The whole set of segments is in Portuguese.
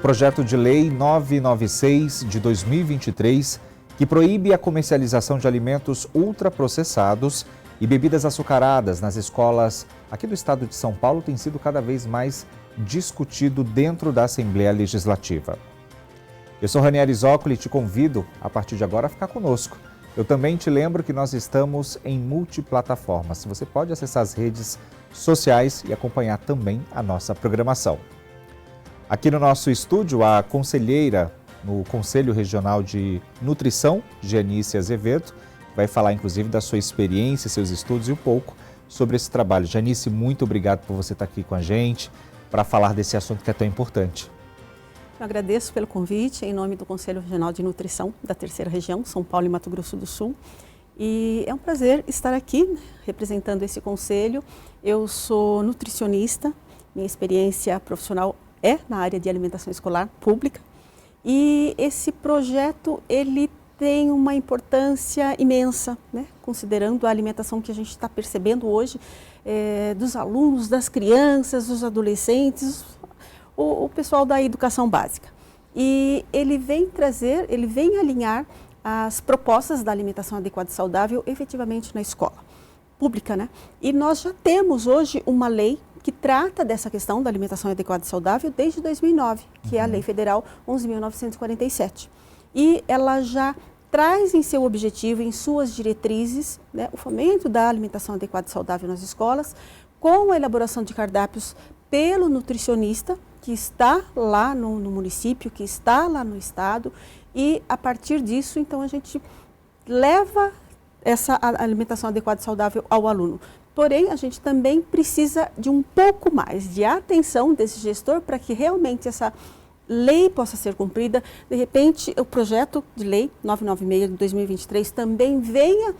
projeto de lei 996 de 2023, que proíbe a comercialização de alimentos ultraprocessados e bebidas açucaradas nas escolas aqui do estado de São Paulo, tem sido cada vez mais discutido dentro da Assembleia Legislativa. Eu sou Ranieri Zoccoli e te convido, a partir de agora, a ficar conosco. Eu também te lembro que nós estamos em multiplataformas. Você pode acessar as redes sociais e acompanhar também a nossa programação. Aqui no nosso estúdio, a conselheira no Conselho Regional de Nutrição, Janice Azevedo, vai falar inclusive da sua experiência, seus estudos e um pouco sobre esse trabalho. Janice, muito obrigado por você estar aqui com a gente para falar desse assunto que é tão importante. Eu agradeço pelo convite em nome do Conselho Regional de Nutrição da Terceira Região, São Paulo e Mato Grosso do Sul. E é um prazer estar aqui representando esse conselho. Eu sou nutricionista, minha experiência profissional é na área de alimentação escolar pública. E esse projeto, ele tem uma importância imensa, né? Considerando a alimentação que a gente está percebendo hoje dos alunos, das crianças, dos adolescentes, o pessoal da educação básica. E ele vem alinhar as propostas da alimentação adequada e saudável efetivamente na escola pública, né? E nós já temos hoje uma lei que trata dessa questão da alimentação adequada e saudável desde 2009, que é a Lei Federal 11.947. E ela já traz em seu objetivo, em suas diretrizes, né, o fomento da alimentação adequada e saudável nas escolas, com a elaboração de cardápios pelo nutricionista, que está lá no município, que está lá no estado, e a partir disso, então, a gente leva essa alimentação adequada e saudável ao aluno. Porém, a gente também precisa de um pouco mais de atenção desse gestor para que realmente essa lei possa ser cumprida. De repente, o projeto de lei 996 de 2023 também venha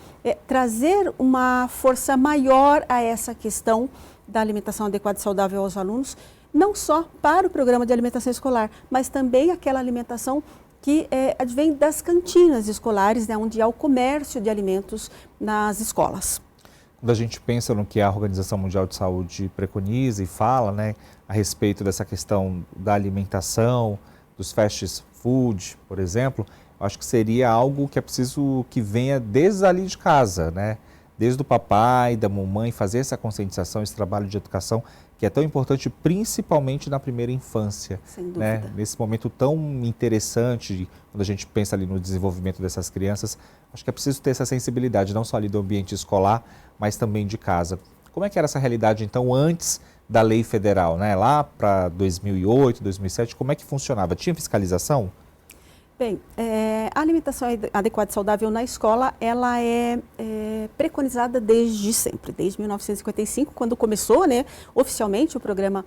trazer uma força maior a essa questão da alimentação adequada e saudável aos alunos, não só para o programa de alimentação escolar, mas também aquela alimentação que advém das cantinas escolares, né, onde há o comércio de alimentos nas escolas. Quando a gente pensa no que a Organização Mundial de Saúde preconiza e fala, né, a respeito dessa questão da alimentação, dos fast food, por exemplo, acho que seria algo que é preciso que venha desde ali de casa, né? Desde o papai, da mamãe, fazer essa conscientização, esse trabalho de educação, que é tão importante, principalmente na primeira infância. Sem dúvida. Né? Nesse momento tão interessante, quando a gente pensa ali no desenvolvimento dessas crianças, acho que é preciso ter essa sensibilidade, não só ali do ambiente escolar, mas também de casa. Como é que era essa realidade, então, antes da lei federal, né? Lá para 2008, 2007, como é que funcionava? Tinha fiscalização? Bem, a alimentação adequada e saudável na escola, ela é preconizada desde sempre, desde 1955, quando começou, né, oficialmente o programa,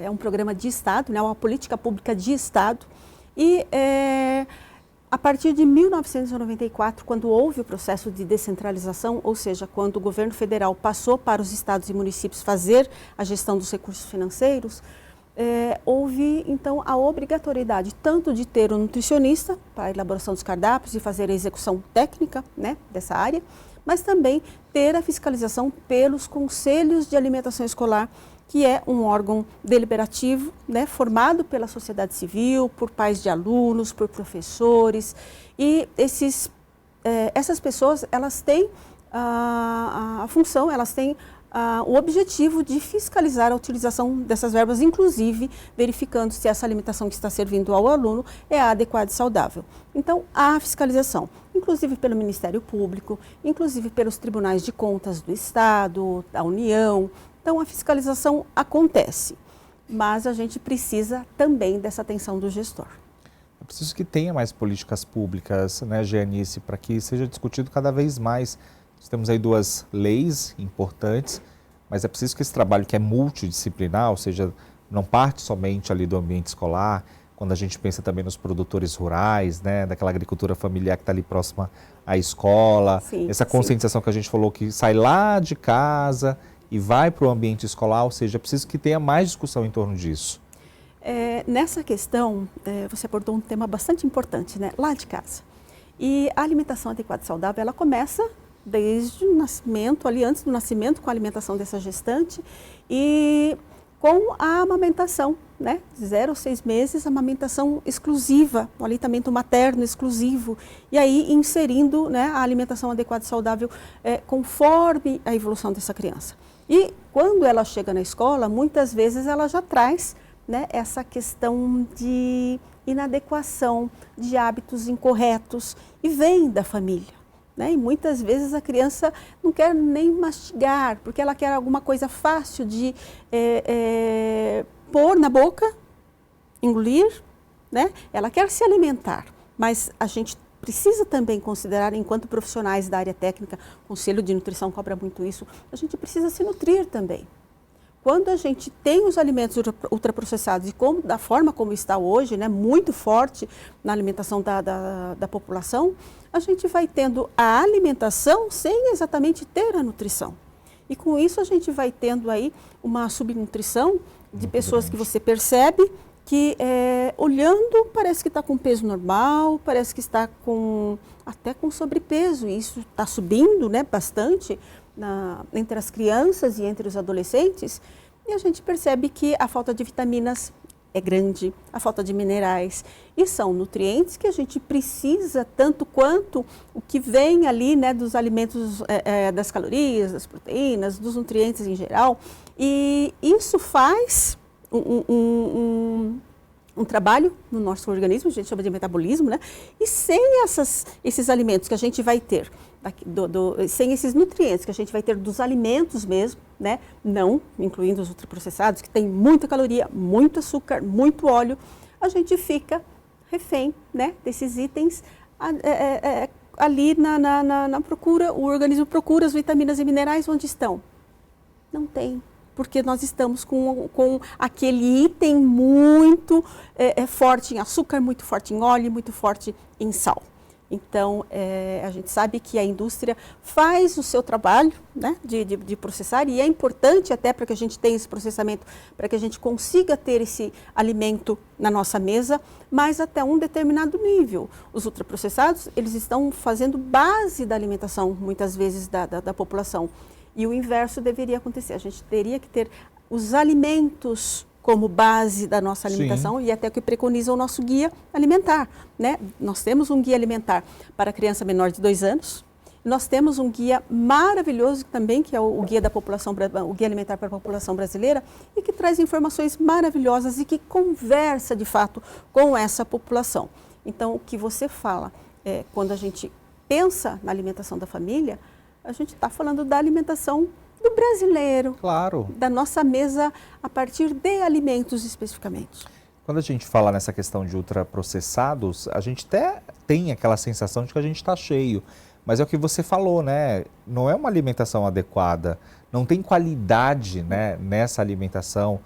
é um programa de Estado, né, uma política pública de Estado, e a partir de 1994, quando houve o processo de descentralização, ou seja, quando o governo federal passou para os estados e municípios fazer a gestão dos recursos financeiros, houve então a obrigatoriedade tanto de ter um nutricionista para a elaboração dos cardápios e fazer a execução técnica, né, dessa área, mas também ter a fiscalização pelos conselhos de alimentação escolar, que é um órgão deliberativo, né, formado pela sociedade civil, por pais de alunos, por professores, e essas pessoas, elas têm a função, elas têm o objetivo de fiscalizar a utilização dessas verbas, inclusive verificando se essa alimentação que está servindo ao aluno é adequada e saudável. Então, há fiscalização, inclusive pelo Ministério Público, inclusive pelos tribunais de contas do Estado, da União. Então, a fiscalização acontece, mas a gente precisa também dessa atenção do gestor. É preciso que tenha mais políticas públicas, né, Janice, para que seja discutido cada vez mais. Nós temos aí 2 leis importantes, mas é preciso que esse trabalho que é multidisciplinar, ou seja, não parte somente ali do ambiente escolar, quando a gente pensa também nos produtores rurais, né, daquela agricultura familiar que está ali próxima à escola, Sim, essa conscientização que a gente falou que sai lá de casa e vai para o ambiente escolar, ou seja, é preciso que tenha mais discussão em torno disso. Nessa questão, você abordou um tema bastante importante, né, lá de casa. E a alimentação adequada e saudável, ela começa desde o nascimento, ali antes do nascimento, com a alimentação dessa gestante, e com a amamentação, né? De 0 a 6 meses, amamentação exclusiva, o aleitamento materno exclusivo, e aí inserindo, né, a alimentação adequada e saudável conforme a evolução dessa criança. E quando ela chega na escola, muitas vezes ela já traz, né, essa questão de inadequação, de hábitos incorretos, e vem da família. Né? E muitas vezes a criança não quer nem mastigar, porque ela quer alguma coisa fácil de pôr na boca, engolir, né? Ela quer se alimentar, mas a gente precisa também considerar, enquanto profissionais da área técnica, o Conselho de Nutrição cobra muito isso, a gente precisa se nutrir também. Quando a gente tem os alimentos ultraprocessados e da forma como está hoje, né, muito forte na alimentação da população, a gente vai tendo a alimentação sem exatamente ter a nutrição. E com isso a gente vai tendo aí uma subnutrição de pessoas que você percebe que olhando parece que está com peso normal, parece que está até com sobrepeso, e isso está subindo, né, bastante entre as crianças e entre os adolescentes, e a gente percebe que a falta de vitaminas é grande, a falta de minerais, e são nutrientes que a gente precisa tanto quanto o que vem ali, né, dos alimentos, das calorias, das proteínas, dos nutrientes em geral, e isso faz um trabalho no nosso organismo, a gente chama de metabolismo, né? E sem esses alimentos que a gente vai ter, sem esses nutrientes que a gente vai ter dos alimentos mesmo, né? Não incluindo os ultraprocessados, que tem muita caloria, muito açúcar, muito óleo, a gente fica refém, né, desses itens ali na procura, o organismo procura as vitaminas e minerais onde estão? Não tem. Porque nós estamos com aquele item muito forte em açúcar, muito forte em óleo, muito forte em sal. Então, a gente sabe que a indústria faz o seu trabalho, né, de processar, e é importante até para que a gente tenha esse processamento, para que a gente consiga ter esse alimento na nossa mesa, mas até um determinado nível. Os ultraprocessados, eles estão fazendo base da alimentação, muitas vezes, da população. E o inverso deveria acontecer. A gente teria que ter os alimentos como base da nossa alimentação. Sim. E até o que preconiza o nosso guia alimentar, né? Nós temos um guia alimentar para criança menor de 2 anos. Nós temos um guia maravilhoso também, que é o guia da população, o guia alimentar para a população brasileira, e que traz informações maravilhosas e que conversa de fato com essa população. Então, o que você fala, quando a gente pensa na alimentação da família, a gente está falando da alimentação do brasileiro, claro, da nossa mesa a partir de alimentos especificamente. Quando a gente fala nessa questão de ultraprocessados, a gente até tem aquela sensação de que a gente está cheio, mas é o que você falou, né? Não é uma alimentação adequada, não tem qualidade, né, nessa alimentação.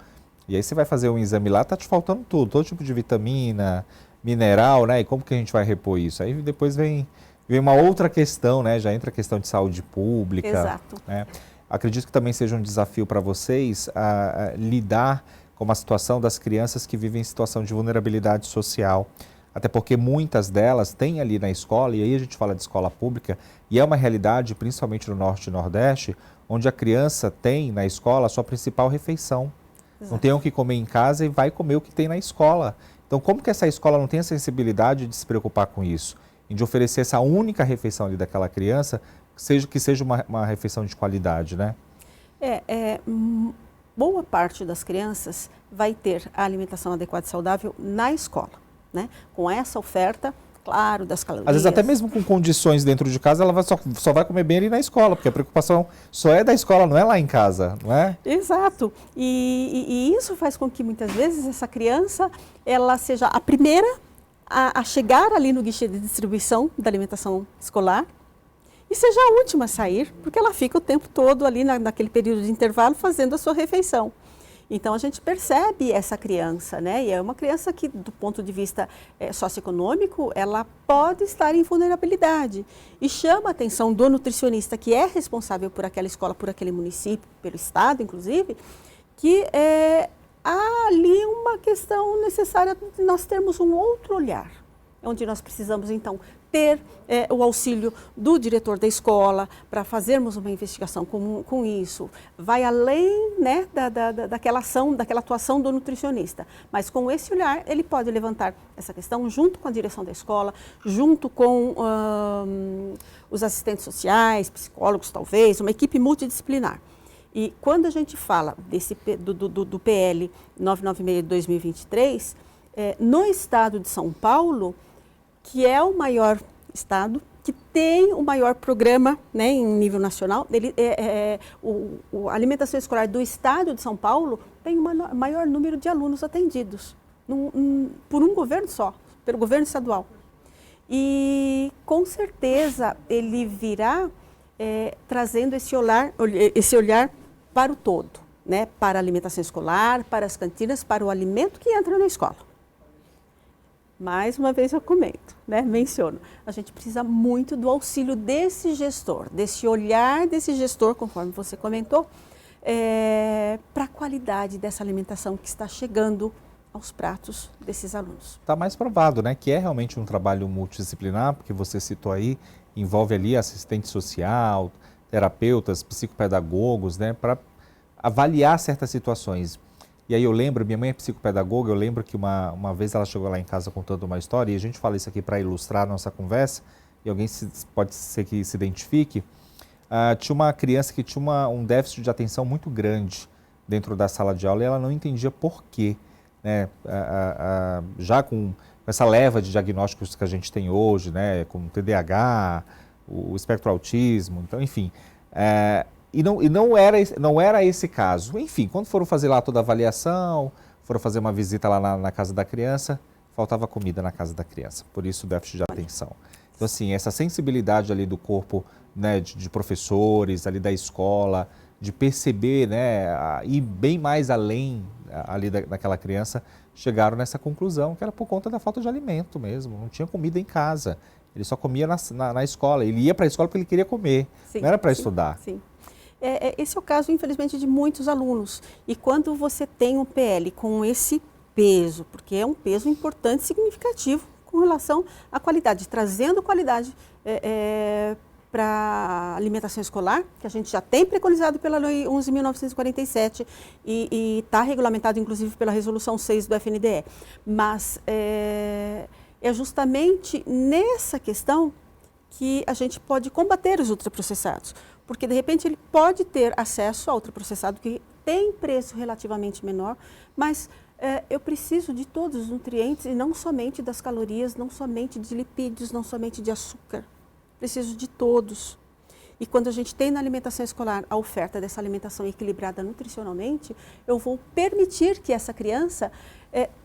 E aí você vai fazer um exame lá, está te faltando tudo, todo tipo de vitamina, mineral, né? E como que a gente vai repor isso? Aí depois vem uma outra questão, né? Já entra a questão de saúde pública. Exato. Né? Acredito que também seja um desafio para vocês a lidar com a situação das crianças que vivem em situação de vulnerabilidade social. Até porque muitas delas têm ali na escola, e aí a gente fala de escola pública, e é uma realidade, principalmente no Norte e Nordeste, onde a criança tem na escola a sua principal refeição. Exato. Não tem o que comer em casa e vai comer o que tem na escola. Então, como que essa escola não tem a sensibilidade de se preocupar com isso? De oferecer essa única refeição ali daquela criança, que seja uma refeição de qualidade, né? Boa parte das crianças vai ter a alimentação adequada e saudável na escola, né? Com essa oferta, claro, das calorias. Às vezes até mesmo com condições dentro de casa, ela só vai comer bem ali na escola, porque a preocupação só é da escola, não é lá em casa, não é? Exato. E isso faz com que muitas vezes essa criança, ela seja a primeira a chegar ali no guichê de distribuição da alimentação escolar e seja a última a sair, porque ela fica o tempo todo ali naquele período de intervalo fazendo a sua refeição. Então a gente percebe essa criança, né? E é uma criança que, do ponto de vista socioeconômico, ela pode estar em vulnerabilidade. E chama a atenção do nutricionista, que é responsável por aquela escola, por aquele município, pelo estado, inclusive, que há ali uma questão necessária de nós termos um outro olhar, onde nós precisamos, então, ter o auxílio do diretor da escola para fazermos uma investigação com isso. Vai além, né, daquela ação, daquela atuação do nutricionista. Mas com esse olhar, ele pode levantar essa questão junto com a direção da escola, junto com os assistentes sociais, psicólogos talvez, uma equipe multidisciplinar. E quando a gente fala do PL 996 de 2023, no estado de São Paulo, que é o maior estado, que tem o maior programa, né, em nível nacional, a alimentação escolar do estado de São Paulo tem o maior número de alunos atendidos, por um governo só, pelo governo estadual. E com certeza ele virá trazendo esse olhar para o todo, né, para a alimentação escolar, para as cantinas, para o alimento que entra na escola. Mais uma vez eu comento, né, menciono, a gente precisa muito do auxílio desse gestor, desse olhar desse gestor, conforme você comentou, para a qualidade dessa alimentação que está chegando aos pratos desses alunos. Está mais provado, né, que é realmente um trabalho multidisciplinar, porque você citou aí, envolve ali assistente social, terapeutas, psicopedagogos, né, para avaliar certas situações. E aí eu lembro, minha mãe é psicopedagoga, eu lembro que uma vez ela chegou lá em casa contando uma história, e a gente fala isso aqui para ilustrar a nossa conversa, e alguém pode ser que se identifique. Tinha uma criança que tinha um déficit de atenção muito grande dentro da sala de aula e ela não entendia por quê, né? Já com essa leva de diagnósticos que a gente tem hoje, né, como TDAH, o espectro autismo, então, enfim, e não era esse caso. Enfim, quando foram fazer lá toda a avaliação, foram fazer uma visita lá na casa da criança, faltava comida na casa da criança, por isso o déficit de atenção. Então, assim, essa sensibilidade ali do corpo, né, de professores, ali da escola, de perceber, né, ir bem mais além ali daquela criança, chegaram nessa conclusão que era por conta da falta de alimento mesmo, não tinha comida em casa. Ele só comia na escola, ele ia para a escola porque ele queria comer, sim, não era para estudar. Sim. Esse é o caso, infelizmente, de muitos alunos. E quando você tem um PL com esse peso, porque é um peso importante e significativo com relação à qualidade, trazendo qualidade para a alimentação escolar, que a gente já tem preconizado pela Lei 11.947 e está regulamentado, inclusive, pela Resolução 6 do FNDE. Mas é justamente nessa questão que a gente pode combater os ultraprocessados, porque de repente ele pode ter acesso a ultraprocessado que tem preço relativamente menor, mas eu preciso de todos os nutrientes e não somente das calorias, não somente de lipídios, não somente de açúcar, preciso de todos. E quando a gente tem na alimentação escolar a oferta dessa alimentação equilibrada nutricionalmente, eu vou permitir que essa criança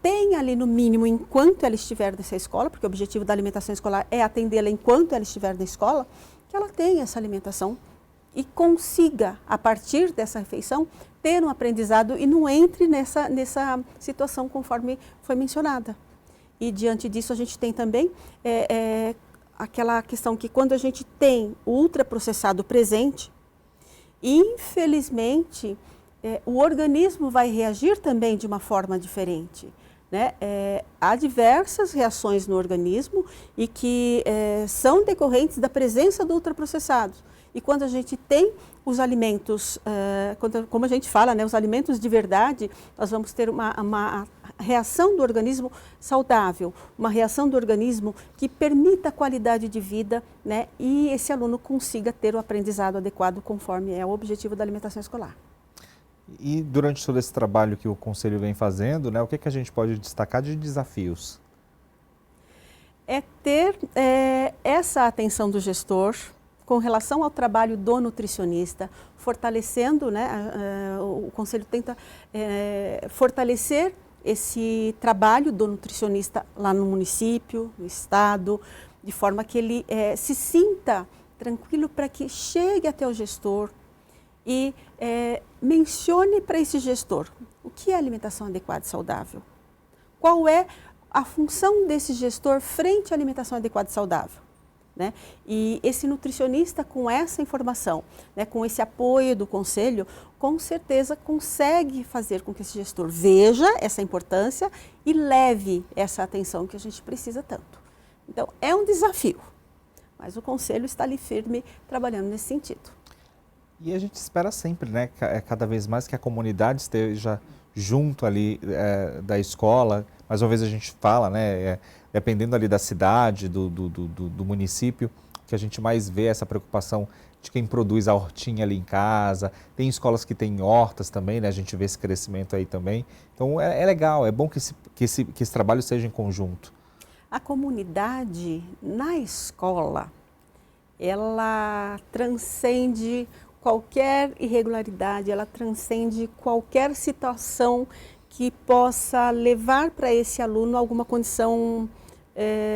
tenha ali no mínimo enquanto ela estiver nessa escola, porque o objetivo da alimentação escolar é atendê-la enquanto ela estiver na escola, que ela tenha essa alimentação e consiga, a partir dessa refeição, ter um aprendizado e não entre nessa situação conforme foi mencionada. E diante disso a gente tem também aquela questão que quando a gente tem o ultraprocessado presente, infelizmente, o organismo vai reagir também de uma forma diferente, né? Há diversas reações no organismo e que são decorrentes da presença do ultraprocessado. E quando a gente tem os alimentos, como a gente fala, né, os alimentos de verdade, nós vamos ter uma reação do organismo saudável, uma reação do organismo que permita a qualidade de vida, né, e esse aluno consiga ter o aprendizado adequado conforme é o objetivo da alimentação escolar. E durante todo esse trabalho que o Conselho vem fazendo, né, o que a gente pode destacar de desafios? É ter essa atenção do gestor com relação ao trabalho do nutricionista, fortalecendo, né, o Conselho tenta fortalecer esse trabalho do nutricionista lá no município, no estado, de forma que ele se sinta tranquilo para que chegue até o gestor e mencione para esse gestor o que é alimentação adequada e saudável. Qual é a função desse gestor frente à alimentação adequada e saudável? Né? E esse nutricionista, com essa informação, né, com esse apoio do Conselho, com certeza consegue fazer com que esse gestor veja essa importância e leve essa atenção que a gente precisa tanto. Então, é um desafio, mas o Conselho está ali firme trabalhando nesse sentido. E a gente espera sempre, né, cada vez mais que a comunidade esteja junto ali da escola. Mais uma vez a gente fala, né, dependendo ali da cidade, do município, que a gente mais vê essa preocupação de quem produz a hortinha ali em casa. Tem escolas que têm hortas também, né, a gente vê esse crescimento aí também. Então é legal, é bom que esse trabalho seja em conjunto. A comunidade na escola, ela transcende qualquer irregularidade, ela transcende qualquer situação que possa levar para esse aluno alguma condição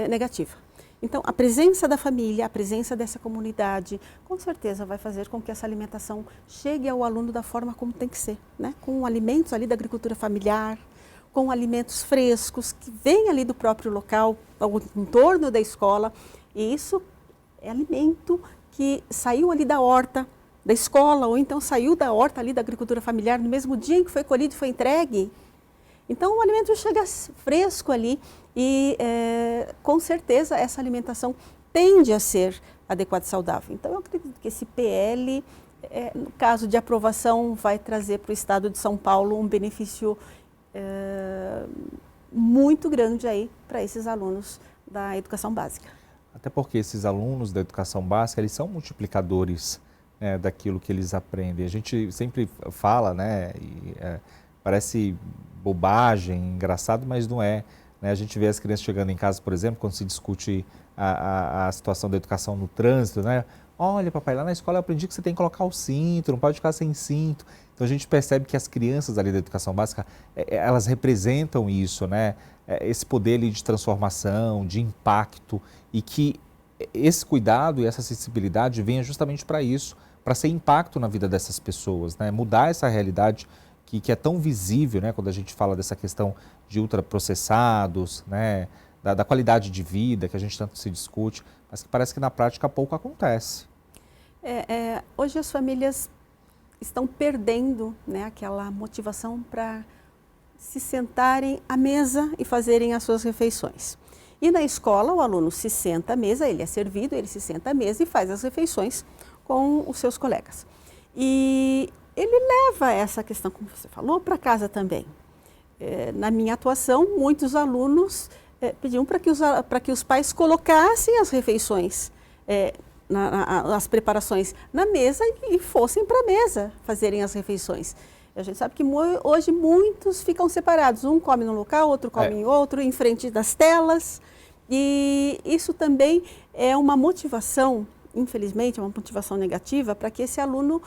negativa. Então, a presença da família, a presença dessa comunidade, com certeza vai fazer com que essa alimentação chegue ao aluno da forma como tem que ser, né? Com alimentos ali da agricultura familiar, com alimentos frescos, que vêm ali do próprio local, ao entorno da escola, e isso é alimento que saiu ali da horta, da escola, ou então saiu da horta ali da agricultura familiar no mesmo dia em que foi colhido e foi entregue. Então o alimento chega fresco ali e com certeza essa alimentação tende a ser adequada e saudável. Então eu acredito que esse PL, no caso de aprovação, vai trazer para o estado de São Paulo um benefício muito grande aí para esses alunos da educação básica. Até porque esses alunos da educação básica, eles são multiplicadores, né, daquilo que eles aprendem. A gente sempre fala, né, parece bobagem, engraçado, mas não é, né? A gente vê as crianças chegando em casa, por exemplo, quando se discute a situação da educação no trânsito, né? Olha, papai, lá na escola eu aprendi que você tem que colocar o cinto, não pode ficar sem cinto. Então a gente percebe que as crianças ali da educação básica, elas representam isso, né? Esse poder ali de transformação, de impacto, e que esse cuidado e essa sensibilidade venha justamente para isso, para ser impacto na vida dessas pessoas, né? Mudar essa realidade que é tão visível, né? Quando a gente fala dessa questão de ultraprocessados, né? Da qualidade de vida que a gente tanto se discute, mas que parece que na prática pouco acontece. Hoje as famílias estão perdendo, né, aquela motivação para se sentarem à mesa e fazerem as suas refeições. E na escola o aluno se senta à mesa, ele é servido, ele se senta à mesa e faz as refeições com os seus colegas. E ele leva essa questão, como você falou, para casa também. Na minha atuação, muitos alunos pediam para que os pais colocassem as refeições, as preparações na mesa e fossem para a mesa fazerem as refeições. A gente sabe que hoje muitos ficam separados, um come num local, outro come em outro, em frente das telas. E isso também é uma motivação, infelizmente, é uma motivação negativa para que esse aluno,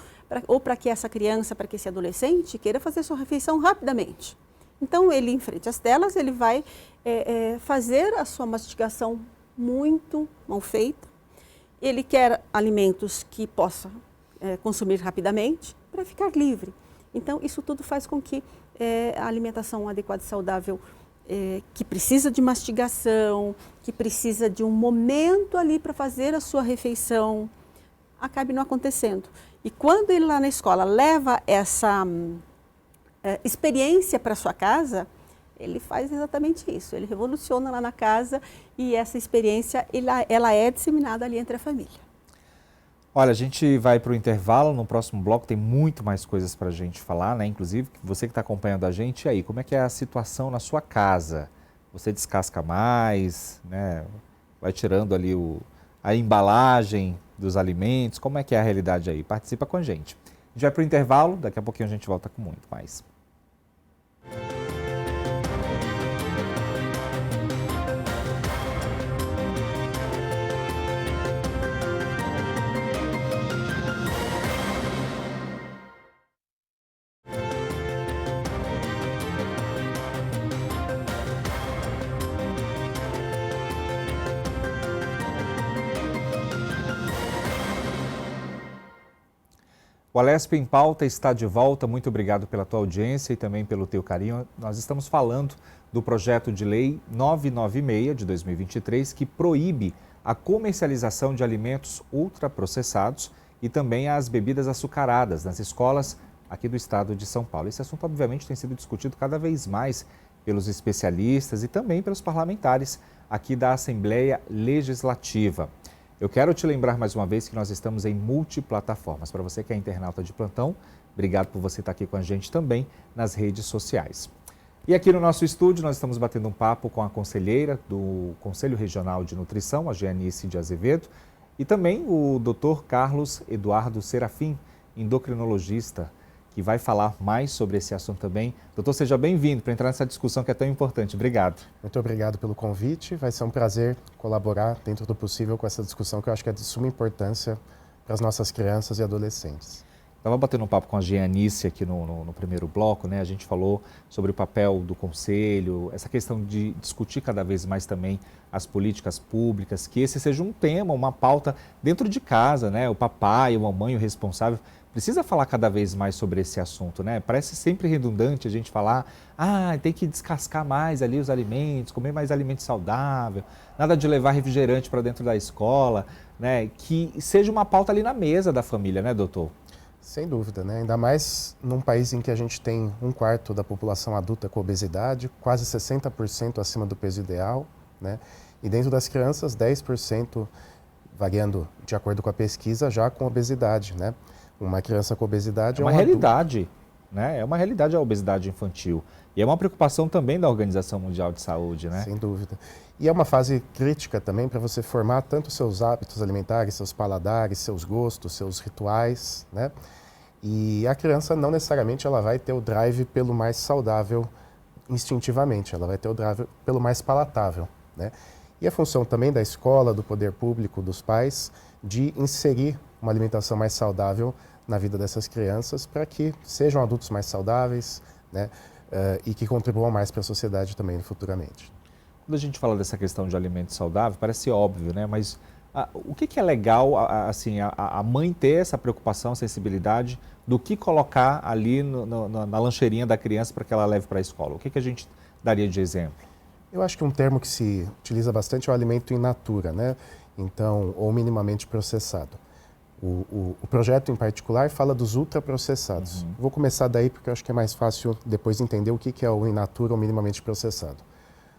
ou para que essa criança, para que esse adolescente queira fazer sua refeição rapidamente. Então, ele, em frente às telas, ele vai fazer a sua mastigação muito mal feita. Ele quer alimentos que possa consumir rapidamente para ficar livre. Então, isso tudo faz com que a alimentação adequada e saudável, que precisa de mastigação, que precisa de um momento ali para fazer a sua refeição, acabe não acontecendo. E quando ele lá na escola leva essa experiência para sua casa, ele faz exatamente isso. Ele revoluciona lá na casa e essa experiência ela é disseminada ali entre a família. Olha, a gente vai para o intervalo, no próximo bloco tem muito mais coisas para a gente falar, né? Inclusive, você que está acompanhando a gente, e aí, como é que é a situação na sua casa? Você descasca mais, né? Vai tirando ali a embalagem dos alimentos, como é que é a realidade aí? Participa com a gente. A gente vai para o intervalo, daqui a pouquinho a gente volta com muito mais. O Alesp em Pauta está de volta. Muito obrigado pela tua audiência e também pelo teu carinho. Nós estamos falando do projeto de lei 996 de 2023, que proíbe a comercialização de alimentos ultraprocessados e também as bebidas açucaradas nas escolas aqui do estado de São Paulo. Esse assunto, obviamente, tem sido discutido cada vez mais pelos especialistas e também pelos parlamentares aqui da Assembleia Legislativa. Eu quero te lembrar mais uma vez que nós estamos em multiplataformas. Para você que é internauta de plantão, obrigado por você estar aqui com a gente também nas redes sociais. E aqui no nosso estúdio nós estamos batendo um papo com a conselheira do Conselho Regional de Nutrição, a Jeanice de Azevedo, e também o Dr. Carlos Eduardo Serafim, endocrinologista, que vai falar mais sobre esse assunto também. Doutor, seja bem-vindo para entrar nessa discussão que é tão importante. Obrigado. Muito obrigado pelo convite. Vai ser um prazer colaborar dentro do possível com essa discussão que eu acho que é de suma importância para as nossas crianças e adolescentes. Estava batendo um papo com a Jeanice aqui no primeiro bloco, né? A gente falou sobre o papel do conselho, essa questão de discutir cada vez mais também as políticas públicas, que esse seja um tema, uma pauta dentro de casa, né? O papai, a mamãe, o responsável, precisa falar cada vez mais sobre esse assunto, né? Parece sempre redundante a gente falar, tem que descascar mais ali os alimentos, comer mais alimento saudável, nada de levar refrigerante para dentro da escola, né? Que seja uma pauta ali na mesa da família, né, doutor? Sem dúvida, né? Ainda mais num país em que a gente tem 1/4 da população adulta com obesidade, quase 60% acima do peso ideal, né? E dentro das crianças, 10%, variando de acordo com a pesquisa, já com obesidade, né? Uma criança com obesidade é uma realidade, né? É uma realidade a obesidade infantil. E é uma preocupação também da Organização Mundial de Saúde, né? Sem dúvida. E é uma fase crítica também para você formar tanto seus hábitos alimentares, seus paladares, seus gostos, seus rituais, né? E a criança não necessariamente ela vai ter o drive pelo mais saudável instintivamente, ela vai ter o drive pelo mais palatável, né? E a função também da escola, do poder público, dos pais, de inserir uma alimentação mais saudável na vida dessas crianças para que sejam adultos mais saudáveis, né? E que contribuam mais para a sociedade também futuramente. Quando a gente fala dessa questão de alimento saudável, parece óbvio, né? Mas o que é legal, assim, a mãe ter essa preocupação, sensibilidade do que colocar ali na lancheirinha da criança para que ela leve para a escola? O que a gente daria de exemplo? Eu acho que um termo que se utiliza bastante é o alimento in natura, né? Então, ou minimamente processado. O projeto em particular fala dos ultraprocessados. Vou começar daí porque eu acho que é mais fácil depois entender o que é o in natura ou minimamente processado.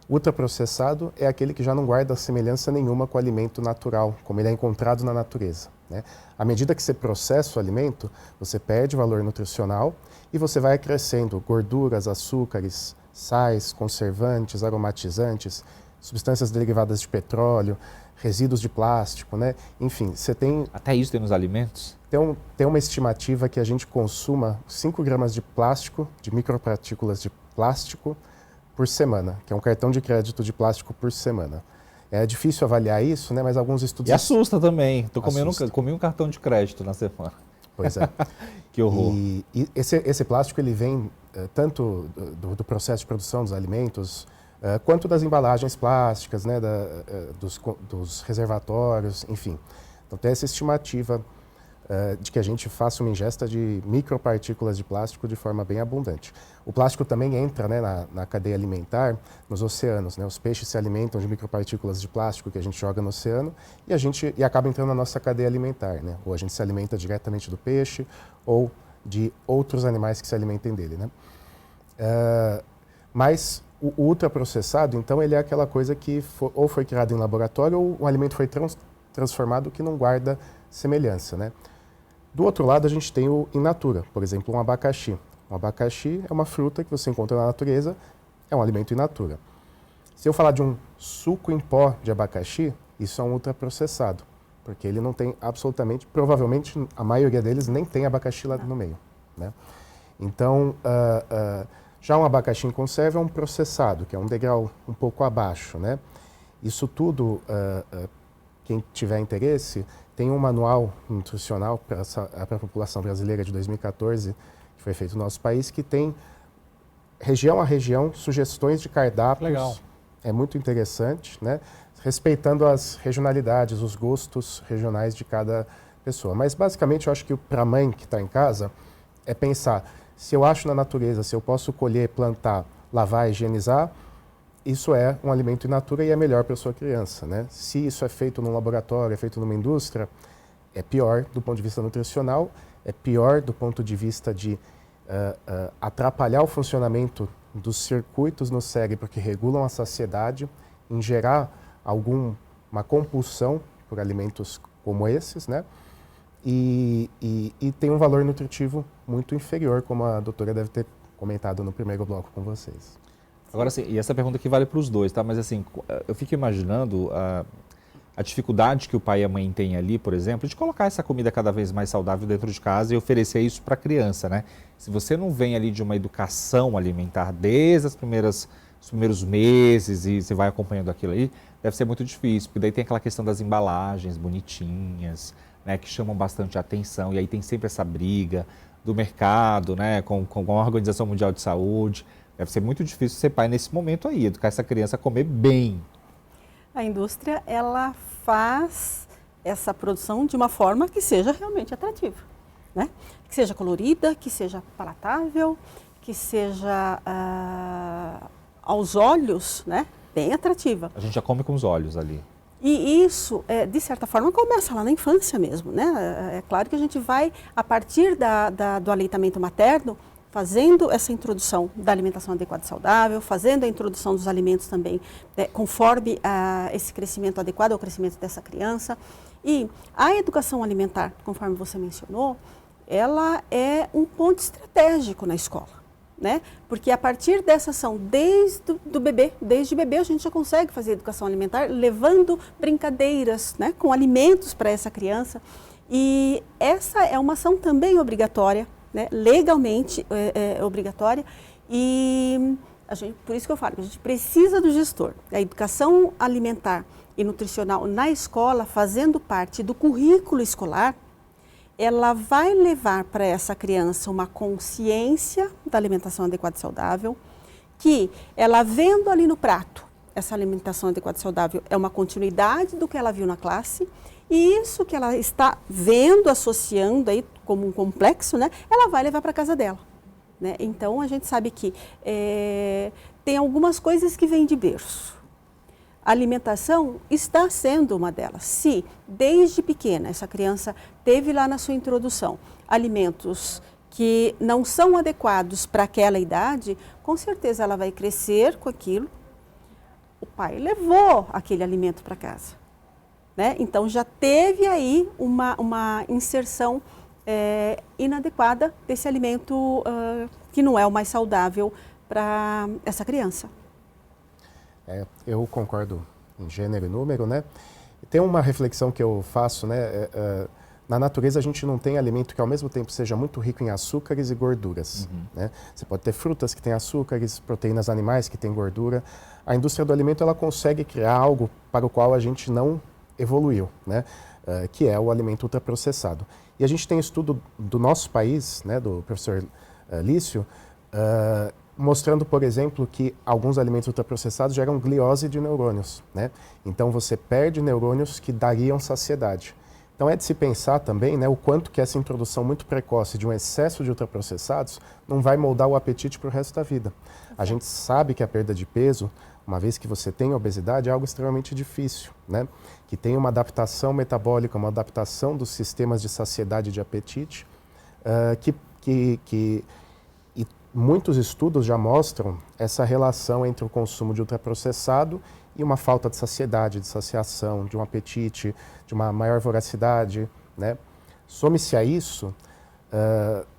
Ultraprocessado é aquele que já não guarda semelhança nenhuma com o alimento natural, como ele é encontrado na natureza, né? À medida que você processa o alimento, você perde valor nutricional e você vai acrescendo gorduras, açúcares, sais, conservantes, aromatizantes, substâncias derivadas de petróleo, resíduos de plástico, né? Enfim, você tem... Até isso tem nos alimentos? Tem uma estimativa que a gente consuma 5 gramas de plástico, de micropartículas de plástico, por semana, que é um cartão de crédito de plástico por semana. É difícil avaliar isso, né? Mas alguns estudos... E assusta também. Comi um cartão de crédito na semana. Pois é. Que horror. E esse plástico ele vem tanto do processo de produção dos alimentos, quanto das embalagens plásticas, né? Dos reservatórios, enfim. Então tem essa estimativa de que a gente faça uma ingesta de micropartículas de plástico de forma bem abundante. O plástico também entra, né, na cadeia alimentar, nos oceanos, né? Os peixes se alimentam de micropartículas de plástico que a gente joga no oceano e acaba entrando na nossa cadeia alimentar, né? Ou a gente se alimenta diretamente do peixe ou de outros animais que se alimentem dele, né? Mas o ultraprocessado, então, ele é aquela coisa que ou foi criado em laboratório ou o alimento foi transformado que não guarda semelhança, né? Do outro lado, a gente tem o in natura, por exemplo, um abacaxi. Um abacaxi é uma fruta que você encontra na natureza, é um alimento in natura. Se eu falar de um suco em pó de abacaxi, isso é um ultraprocessado, porque ele não tem absolutamente, provavelmente a maioria deles nem tem abacaxi lá no meio, né? Então, já um abacaxi em conserva é um processado, que é um degrau um pouco abaixo, né? Isso tudo, quem tiver interesse, tem um manual nutricional para a população brasileira de 2014, que foi feito no nosso país, que tem, região a região, sugestões de cardápios. Legal. É muito interessante, né? Respeitando as regionalidades, os gostos regionais de cada pessoa. Mas, basicamente, eu acho que para a mãe que está em casa, é pensar, se eu acho na natureza, se eu posso colher, plantar, lavar, higienizar, isso é um alimento in natura e é melhor para a sua criança, né? Se isso é feito num laboratório, é feito numa indústria, é pior do ponto de vista nutricional, é pior do ponto de vista de atrapalhar o funcionamento dos circuitos no cérebro que regulam a saciedade, em gerar uma compulsão por alimentos como esses, né? E tem um valor nutritivo muito inferior, como a doutora deve ter comentado no primeiro bloco com vocês. Agora, sim, e essa pergunta aqui vale para os dois, tá? Mas assim, eu fico imaginando a dificuldade que o pai e a mãe têm ali, por exemplo, de colocar essa comida cada vez mais saudável dentro de casa e oferecer isso para a criança, né? Se você não vem ali de uma educação alimentar desde os primeiros meses e você vai acompanhando aquilo aí, deve ser muito difícil, porque daí tem aquela questão das embalagens bonitinhas, né, que chamam bastante a atenção, e aí tem sempre essa briga do mercado, né, com a Organização Mundial de Saúde. Deve ser muito difícil ser pai nesse momento aí, educar essa criança a comer bem. A indústria, ela faz essa produção de uma forma que seja realmente atrativa, né? Que seja colorida, que seja palatável, que seja aos olhos, né, bem atrativa. A gente já come com os olhos ali. E isso, de certa forma, começa lá na infância mesmo, né? É claro que a gente vai, a partir do aleitamento materno, fazendo essa introdução da alimentação adequada e saudável, fazendo a introdução dos alimentos também, conforme esse crescimento adequado ao crescimento dessa criança. E a educação alimentar, conforme você mencionou, ela é um ponto estratégico na escola, né? Porque a partir dessa ação, desde bebê a gente já consegue fazer educação alimentar, levando brincadeiras, né, com alimentos para essa criança. E essa é uma ação também obrigatória, né, legalmente obrigatória. E por isso que eu falo, que a gente precisa do gestor. A educação alimentar e nutricional na escola, fazendo parte do currículo escolar, ela vai levar para essa criança uma consciência da alimentação adequada e saudável, que ela vendo ali no prato, essa alimentação adequada e saudável é uma continuidade do que ela viu na classe, e isso que ela está vendo, associando aí como um complexo, né, ela vai levar para casa dela, né? Então, a gente sabe que tem algumas coisas que vêm de berço. A alimentação está sendo uma delas. Se desde pequena essa criança teve lá na sua introdução alimentos que não são adequados para aquela idade, com certeza ela vai crescer com aquilo. O pai levou aquele alimento para casa, né? Então já teve aí uma inserção inadequada desse alimento que não é o mais saudável para essa criança. Eu concordo em gênero e número, né? Tem uma reflexão que eu faço, né? Na natureza a gente não tem alimento que ao mesmo tempo seja muito rico em açúcares e gorduras, né? Você pode ter frutas que têm açúcares, proteínas animais que têm gordura. A indústria do alimento, ela consegue criar algo para o qual a gente não evoluiu, né? Que é o alimento ultraprocessado. E a gente tem estudo do nosso país, né, do professor Lício, mostrando, por exemplo, que alguns alimentos ultraprocessados geram gliose de neurônios, né? Então você perde neurônios que dariam saciedade. Então é de se pensar também, né, o quanto que essa introdução muito precoce de um excesso de ultraprocessados não vai moldar o apetite para o resto da vida. A gente sabe que a perda de peso, uma vez que você tem obesidade, é algo extremamente difícil, né? Que tem uma adaptação metabólica, uma adaptação dos sistemas de saciedade e de apetite, muitos estudos já mostram essa relação entre o consumo de ultraprocessado e uma falta de saciedade, de saciação, de um apetite, de uma maior voracidade, né? Some-se a isso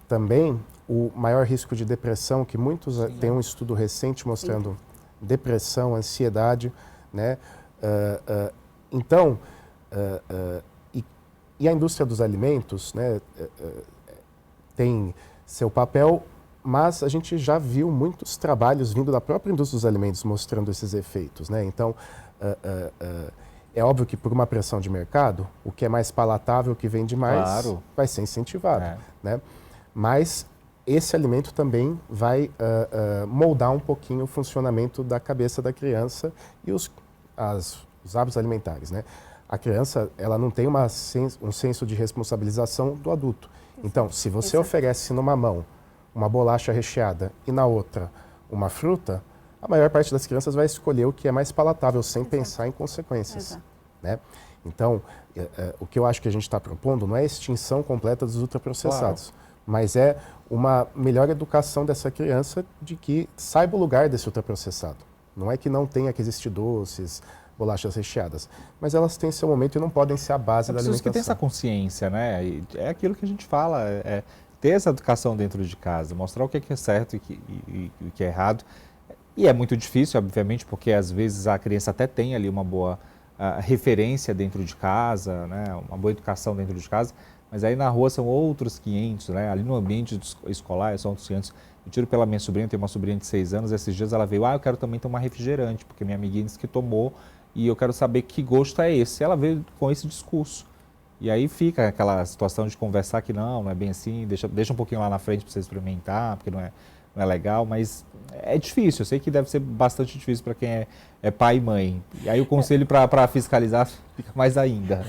também o maior risco de depressão, que muitos tem um estudo recente mostrando depressão, ansiedade, né? Então, e a indústria dos alimentos, né, tem seu papel, mas a gente já viu muitos trabalhos vindo da própria indústria dos alimentos mostrando esses efeitos, né? Então, é óbvio que por uma pressão de mercado, o que é mais palatável, o que vende mais, vai ser incentivado, né? Mas esse alimento também vai moldar um pouquinho o funcionamento da cabeça da criança e os hábitos alimentares, né? A criança, ela não tem um senso de responsabilização do adulto. Então, se você oferece numa mão uma bolacha recheada e na outra uma fruta, a maior parte das crianças vai escolher o que é mais palatável, sem pensar em consequências, né? Então, o que eu acho que a gente está propondo não é a extinção completa dos ultraprocessados, mas é uma melhor educação dessa criança de que saiba o lugar desse ultraprocessado. Não é que não tenha que existir doces, bolachas recheadas. Mas elas têm seu momento e não podem ser a base da alimentação. Que tem essa consciência, né? E é aquilo que a gente fala, ter essa educação dentro de casa, mostrar o que é certo e o que é errado. E é muito difícil, obviamente, porque às vezes a criança até tem ali uma boa referência dentro de casa, né? Uma boa educação dentro de casa, mas aí na rua são outros 500, né? Ali no ambiente escolar são outros 500. Eu tiro pela minha sobrinha, eu tenho uma sobrinha de 6 anos, esses dias ela veio, eu quero também tomar refrigerante, porque minha amiguinha disse que tomou e eu quero saber que gosto é esse. Ela veio com esse discurso. E aí fica aquela situação de conversar que não é bem assim, deixa um pouquinho lá na frente para você experimentar, porque não é legal, mas é difícil. Eu sei que deve ser bastante difícil para quem é pai e mãe. E aí o conselho para fiscalizar fica mais ainda.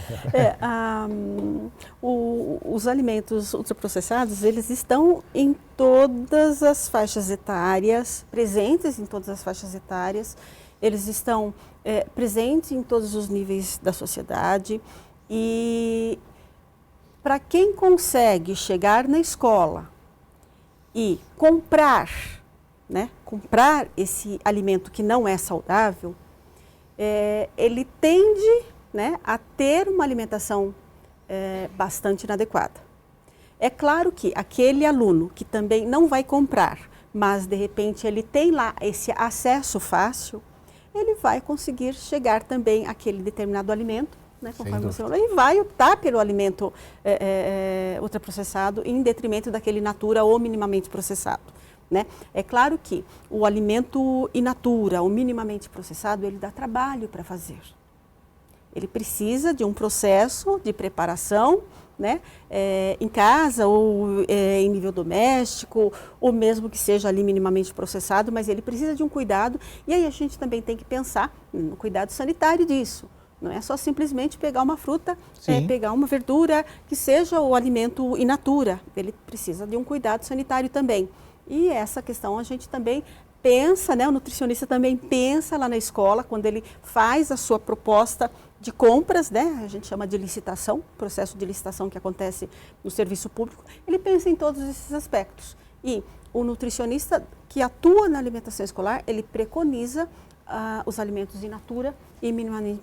Os alimentos ultraprocessados, eles estão em todas as faixas etárias, presentes em todas as faixas etárias, eles estão presentes em todos os níveis da sociedade. E para quem consegue chegar na escola e comprar esse alimento que não é saudável, ele tende, né, a ter uma alimentação bastante inadequada. É claro que aquele aluno que também não vai comprar, mas de repente ele tem lá esse acesso fácil, ele vai conseguir chegar também àquele determinado alimento, né, conforme você falou, e vai optar pelo alimento ultraprocessado em detrimento daquele in natura ou minimamente processado. Né? É claro que o alimento in natura ou minimamente processado, ele dá trabalho para fazer. Ele precisa de um processo de preparação, né, em casa ou em nível doméstico, ou mesmo que seja ali minimamente processado, mas ele precisa de um cuidado, e aí a gente também tem que pensar no cuidado sanitário disso. Não é só simplesmente pegar uma fruta, pegar uma verdura, que seja o alimento in natura. Ele precisa de um cuidado sanitário também. E essa questão a gente também pensa, né, o nutricionista também pensa lá na escola, quando ele faz a sua proposta de compras, né, a gente chama de licitação, processo de licitação que acontece no serviço público, ele pensa em todos esses aspectos. E o nutricionista que atua na alimentação escolar, ele preconiza os alimentos in natura e minimamente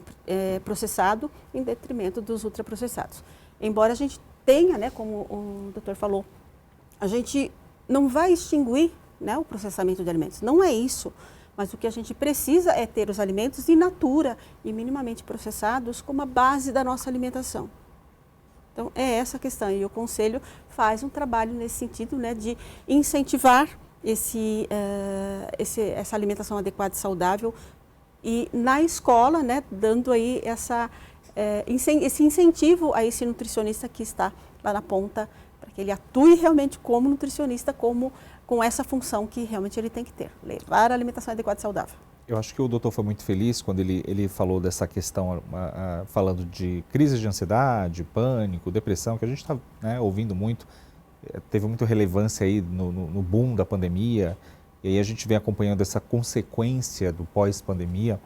processado em detrimento dos ultraprocessados. Embora a gente tenha, né, como o doutor falou, a gente não vai extinguir, né, o processamento de alimentos, não é isso, mas o que a gente precisa é ter os alimentos in natura e minimamente processados como a base da nossa alimentação. Então é essa a questão e o Conselho faz um trabalho nesse sentido, né, de incentivar essa alimentação adequada e saudável e na escola, né, dando aí esse incentivo a esse nutricionista que está lá na ponta, para que ele atue realmente como nutricionista, com essa função que realmente ele tem que ter, levar a alimentação adequada e saudável. Eu acho que o doutor foi muito feliz quando ele falou dessa questão, falando de crise de ansiedade, pânico, depressão, que a gente está, né, ouvindo muito. Teve muita relevância aí no boom da pandemia, e aí a gente vem acompanhando essa consequência do pós-pandemia.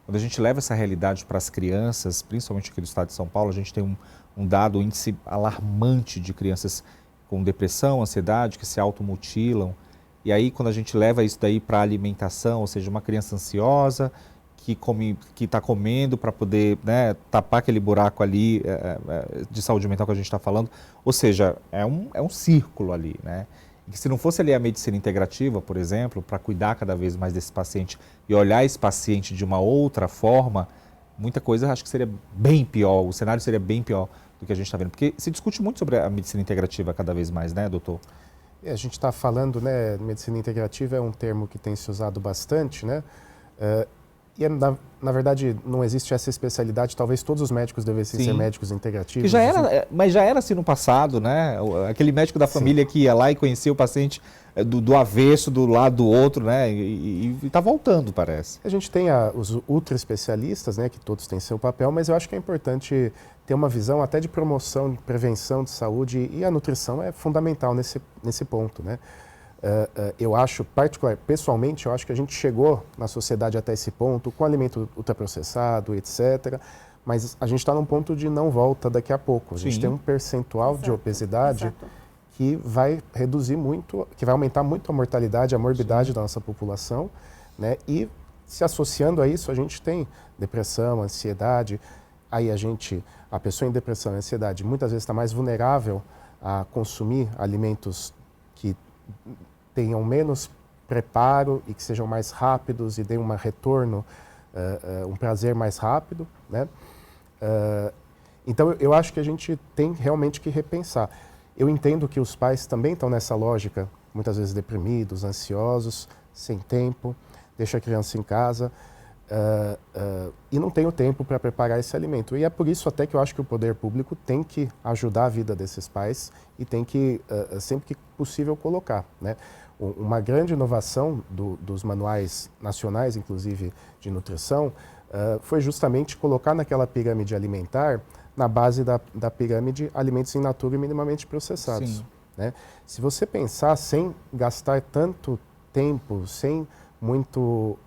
Quando a gente leva essa realidade para as crianças, principalmente aqui do estado de São Paulo, a gente tem um dado, índice alarmante de crianças com depressão, ansiedade, que se automutilam. E aí quando a gente leva isso daí para a alimentação, ou seja, uma criança ansiosa, que está comendo para poder, né, tapar aquele buraco ali de saúde mental que a gente está falando. Ou seja, é um círculo ali, né? E que se não fosse ali a medicina integrativa, por exemplo, para cuidar cada vez mais desse paciente e olhar esse paciente de uma outra forma, muita coisa acho que seria bem pior, o cenário seria bem pior do que a gente está vendo. Porque se discute muito sobre a medicina integrativa cada vez mais, né, doutor? A gente está falando, né, medicina integrativa é um termo que tem se usado bastante, né? E na verdade não existe essa especialidade, talvez todos os médicos devessem ser médicos integrativos. Mas já era assim no passado, né? Aquele médico da família que ia lá e conhecia o paciente do avesso, do lado do outro, né? E está voltando, parece. A gente tem os ultra especialistas, né, que todos têm seu papel, mas eu acho que é importante ter uma visão até de promoção, de prevenção de saúde, e a nutrição é fundamental nesse ponto, né? Eu acho, pessoalmente, eu acho que a gente chegou na sociedade até esse ponto, com alimento ultraprocessado, etc., mas a gente está num ponto de não volta daqui a pouco. A gente tem um percentual de obesidade que vai reduzir muito, que vai aumentar muito a mortalidade, a morbidade da nossa população, né? E se associando a isso, a gente tem depressão, ansiedade. Aí a pessoa em depressão e ansiedade muitas vezes está mais vulnerável a consumir alimentos que tenham menos preparo e que sejam mais rápidos e deem um retorno, um prazer mais rápido, né? Então eu acho que a gente tem realmente que repensar. Eu entendo que os pais também estão nessa lógica, muitas vezes deprimidos, ansiosos, sem tempo, deixa a criança em casa e não tem o tempo para preparar esse alimento. E é por isso até que eu acho que o poder público tem que ajudar a vida desses pais e tem que, sempre que possível, colocar, né? Uma grande inovação dos manuais nacionais, inclusive de nutrição, foi justamente colocar naquela pirâmide alimentar, na base da pirâmide, alimentos in natura e minimamente processados. Né? Se você pensar sem gastar tanto tempo, sem muito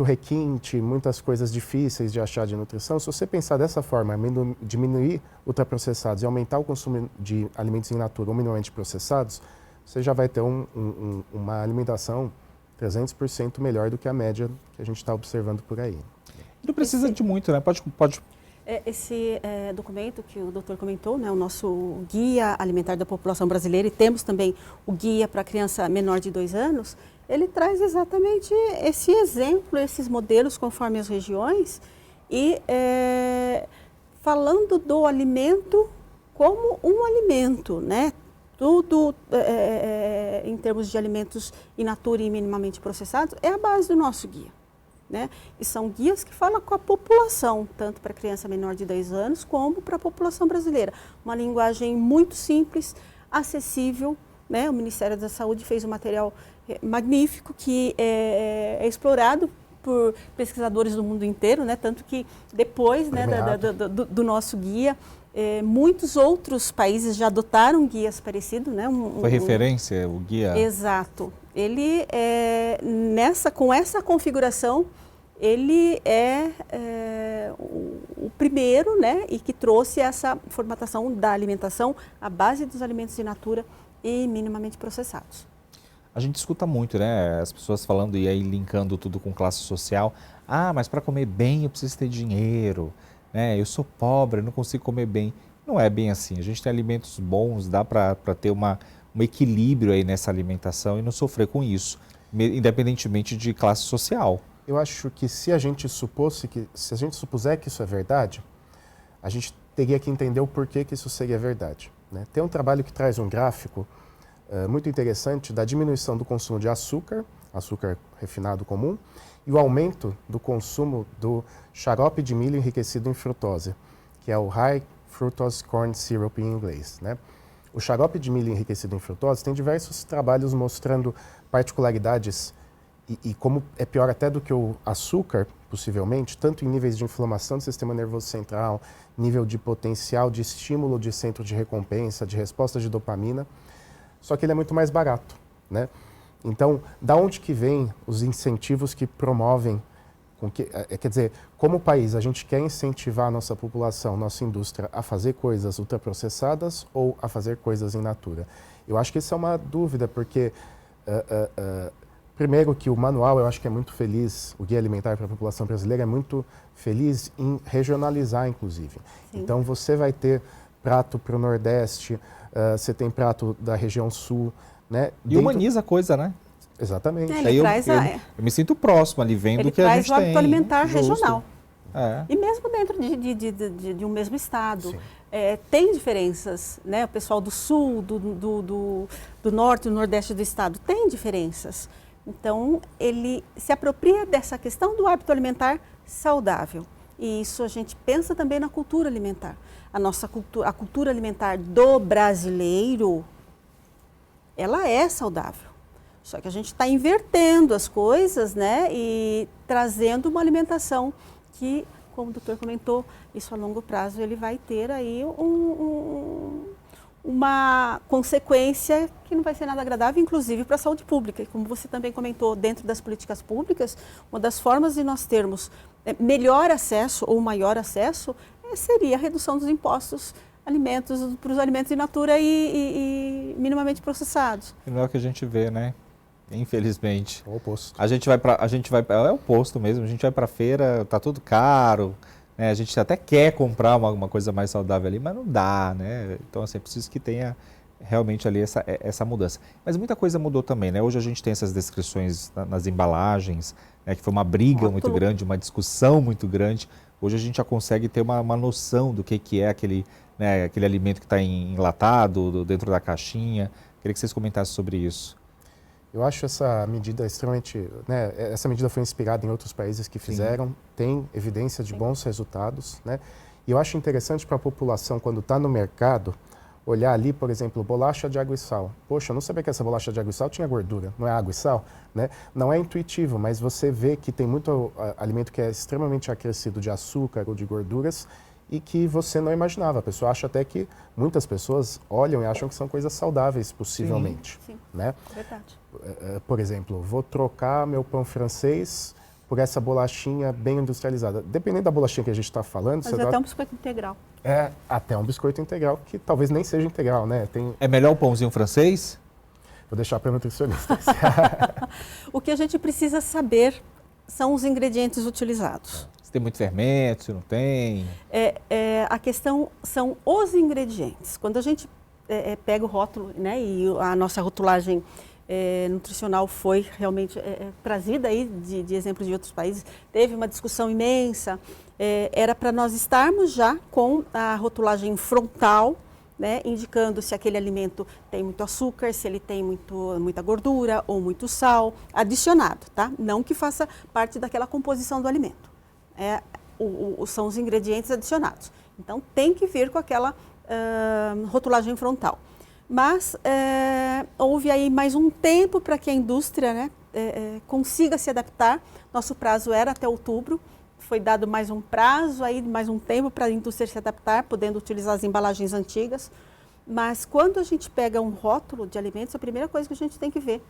requinte, muitas coisas difíceis de achar de nutrição, se você pensar dessa forma, diminuir ultraprocessados e aumentar o consumo de alimentos in natura ou minimamente processados, você já vai ter uma alimentação 300% melhor do que a média que a gente está observando por aí. Não precisa de muito, né? Pode. Esse documento que o doutor comentou, né, o nosso Guia Alimentar da População Brasileira, e temos também o Guia para Criança Menor de 2 anos, ele traz exatamente esse exemplo, esses modelos conforme as regiões, e falando do alimento como um alimento, né? Tudo em termos de alimentos in natura e minimamente processados é a base do nosso guia, né? E são guias que falam com a população, tanto para a criança menor de 10 anos como para a população brasileira. Uma linguagem muito simples, acessível, né? O Ministério da Saúde fez um material magnífico que é explorado por pesquisadores do mundo inteiro, né? Tanto que depois, né, do nosso guia, muitos outros países já adotaram guias parecidos, né? Foi referência o guia? Exato. Ele com essa configuração, ele o primeiro, né? E que trouxe essa formatação da alimentação à base dos alimentos in natura e minimamente processados. A gente escuta muito, né? As pessoas falando e aí linkando tudo com classe social. Ah, mas para comer bem eu preciso ter dinheiro. Eu sou pobre, eu não consigo comer bem. Não é bem assim. A gente tem alimentos bons, dá para ter um equilíbrio aí nessa alimentação e não sofrer com isso, independentemente de classe social. Eu acho que se a gente supuser que isso é verdade, a gente teria que entender o porquê que isso seria verdade, né? Tem um trabalho que traz um gráfico muito interessante da diminuição do consumo de açúcar refinado comum, e o aumento do consumo do xarope de milho enriquecido em frutose, que é o High Fructose Corn Syrup em inglês, né? O xarope de milho enriquecido em frutose tem diversos trabalhos mostrando particularidades e como é pior até do que o açúcar, possivelmente, tanto em níveis de inflamação do sistema nervoso central, nível de potencial de estímulo de centro de recompensa, de resposta de dopamina, só que ele é muito mais barato, né? Então, da onde que vem os incentivos que promovem, quer dizer, como país, a gente quer incentivar a nossa população, nossa indústria a fazer coisas ultraprocessadas ou a fazer coisas in natura? Eu acho que isso é uma dúvida, porque, primeiro que o manual, eu acho que é muito feliz, o Guia Alimentar para a População Brasileira é muito feliz em regionalizar, inclusive. Sim. Então, você vai ter prato para o Nordeste, você tem prato da região Sul, né? E humaniza a coisa, né? Exatamente. Eu me sinto próximo ali, vendo que a gente tem. Ele traz o hábito alimentar regional. É. E mesmo dentro de um mesmo estado. Tem diferenças, né? O pessoal do sul, do norte, do nordeste do estado, tem diferenças. Então, ele se apropria dessa questão do hábito alimentar saudável. E isso a gente pensa também na cultura alimentar. A cultura alimentar do brasileiro, ela é saudável. Só que a gente está invertendo as coisas, né? E trazendo uma alimentação que, como o doutor comentou, isso a longo prazo ele vai ter aí uma consequência que não vai ser nada agradável, inclusive para a saúde pública. E como você também comentou, dentro das políticas públicas, uma das formas de nós termos melhor acesso ou maior acesso seria a redução dos impostos para os alimentos in natura e minimamente processados. E não é o que a gente vê, né? infelizmente. É o oposto. A gente vai é o oposto mesmo, a gente vai para feira, tá tudo caro, né? A gente até quer comprar uma coisa mais saudável ali, mas não dá, né? Então, assim, é preciso que tenha realmente ali essa mudança. Mas muita coisa mudou também, né? Hoje a gente tem essas descrições nas embalagens, né? Que foi uma briga muito grande, uma discussão muito grande. Hoje a gente já consegue ter uma noção do que é aquele, né, aquele alimento que está enlatado, dentro da caixinha. Queria que vocês comentassem sobre isso. Eu acho essa medida extremamente, né, essa medida foi inspirada em outros países que fizeram, tem evidência de bons resultados, né? E eu acho interessante para a população, quando está no mercado, olhar ali, por exemplo, bolacha de água e sal. Poxa, eu não sabia que essa bolacha de água e sal tinha gordura, não é água e sal, né? Não é intuitivo, mas você vê que tem muito alimento que é extremamente acrescido de açúcar ou de gorduras e que você não imaginava. A pessoa acha até que muitas pessoas olham e acham que são coisas saudáveis, possivelmente. Sim, né? verdade. Por exemplo, vou trocar meu pão francês por essa bolachinha bem industrializada. Dependendo da bolachinha que a gente está falando... Mas até um biscoito integral. É, até um biscoito integral, que talvez nem seja integral, né? É melhor o pãozinho francês? Vou deixar para nutricionistas. O que a gente precisa saber são os ingredientes utilizados. Se tem muito fermento, se não tem? A questão são os ingredientes. Quando a gente pega o rótulo, né, e a nossa rotulagem nutricional foi realmente trazida aí de exemplos de outros países, teve uma discussão imensa, era para nós estarmos já com a rotulagem frontal, né, indicando se aquele alimento tem muito açúcar, se ele tem muita gordura ou muito sal adicionado, tá? Não que faça parte daquela composição do alimento. São os ingredientes adicionados. Então, tem que vir com aquela rotulagem frontal. Mas houve aí mais um tempo para que a indústria, né, consiga se adaptar. Nosso prazo era até outubro. Foi dado mais um prazo, aí, mais um tempo para a indústria se adaptar, podendo utilizar as embalagens antigas. Mas quando a gente pega um rótulo de alimentos, a primeira coisa que a gente tem que ver,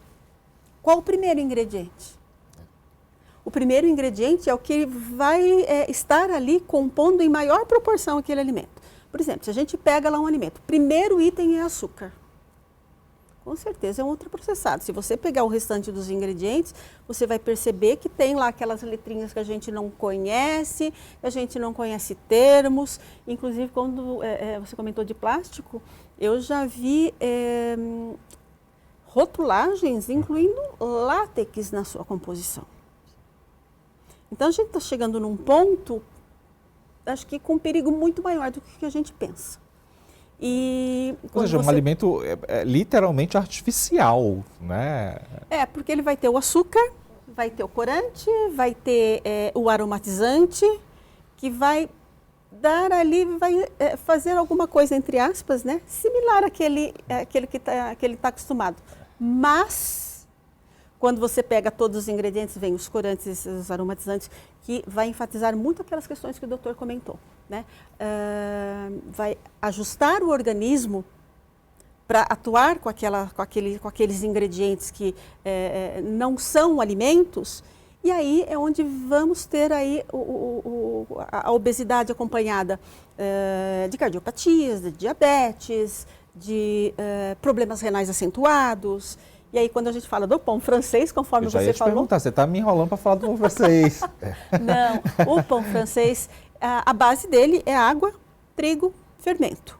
qual o primeiro ingrediente? O primeiro ingrediente é o que vai estar ali compondo em maior proporção aquele alimento. Por exemplo, se a gente pega lá um alimento, o primeiro item é açúcar. Com certeza é um ultraprocessado. Se você pegar o restante dos ingredientes, você vai perceber que tem lá aquelas letrinhas que a gente não conhece, que a gente não conhece termos. Inclusive, quando você comentou de plástico, eu já vi rotulagens incluindo látex na sua composição. Então, a gente está chegando num ponto, acho que com um perigo muito maior do que a gente pensa. Ou seja, um alimento literalmente artificial, né? Porque ele vai ter o açúcar, vai ter o corante, vai ter o aromatizante, que vai dar ali, vai fazer alguma coisa, entre aspas, né, similar àquele que ele está acostumado. Mas, quando você pega todos os ingredientes, vem os corantes, os aromatizantes, que vai enfatizar muito aquelas questões que o doutor comentou, né? Vai ajustar o organismo para atuar com aqueles ingredientes que não são alimentos, e aí é onde vamos ter aí a obesidade acompanhada de cardiopatias, de diabetes, de problemas renais acentuados. E aí, quando a gente fala do pão francês, conforme você falou... Eu já ia te perguntar, você está me enrolando para falar do pão francês. Não, o pão francês, a base dele é água, trigo, fermento.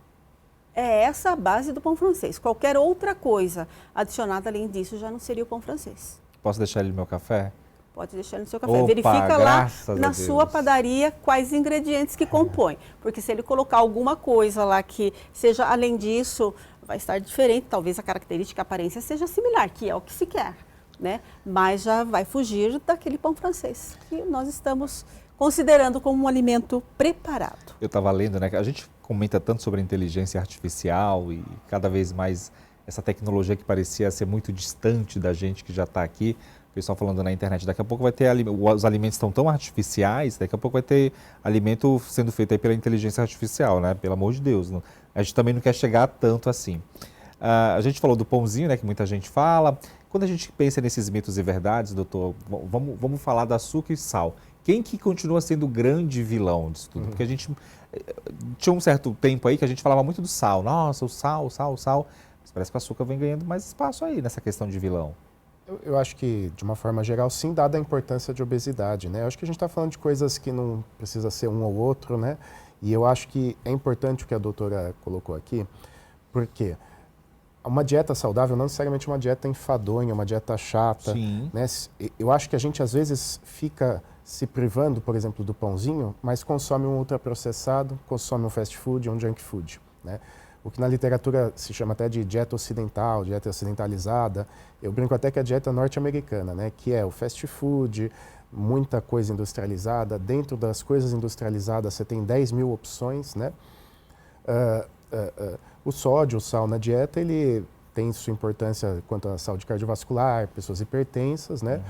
É essa a base do pão francês. Qualquer outra coisa adicionada além disso já não seria o pão francês. Posso deixar ele no meu café? Pode deixar no seu café. Opa, verifica lá na sua Deus. Padaria quais ingredientes que compõem. Porque se ele colocar alguma coisa lá que seja além disso, vai estar diferente. Talvez a característica, a aparência seja similar, que é o que se quer, né? Mas já vai fugir daquele pão francês, que nós estamos considerando como um alimento preparado. Eu estava lendo, né? A gente comenta tanto sobre a inteligência artificial e cada vez mais essa tecnologia que parecia ser muito distante da gente que já está aqui. O pessoal falando na internet, daqui a pouco vai ter, os alimentos estão tão artificiais, daqui a pouco vai ter alimento sendo feito aí pela inteligência artificial, né? Pelo amor de Deus. Não, a gente também não quer chegar tanto assim. A gente falou do pãozinho, né? Que muita gente fala. Quando a gente pensa nesses mitos e verdades, doutor, vamos falar do açúcar e sal. Quem que continua sendo o grande vilão disso tudo? Porque a gente tinha um certo tempo aí que a gente falava muito do sal. Nossa, o sal. Mas parece que o açúcar vem ganhando mais espaço aí nessa questão de vilão. Eu acho que, de uma forma geral, sim, dada a importância de obesidade, né? Eu acho que a gente está falando de coisas que não precisa ser um ou outro, né? E eu acho que é importante o que a doutora colocou aqui, porque uma dieta saudável não necessariamente é uma dieta enfadonha, uma dieta chata, Sim. né? Eu acho que a gente, às vezes, fica se privando, por exemplo, do pãozinho, mas consome um ultraprocessado, consome um fast food, um junk food, né? O que na literatura se chama até de dieta ocidental, dieta ocidentalizada. Eu brinco até que é a dieta norte-americana, né? Que é o fast food, muita coisa industrializada. Dentro das coisas industrializadas você tem 10 mil opções, né? O sódio, o sal na dieta, ele tem sua importância quanto à saúde cardiovascular, pessoas hipertensas, né?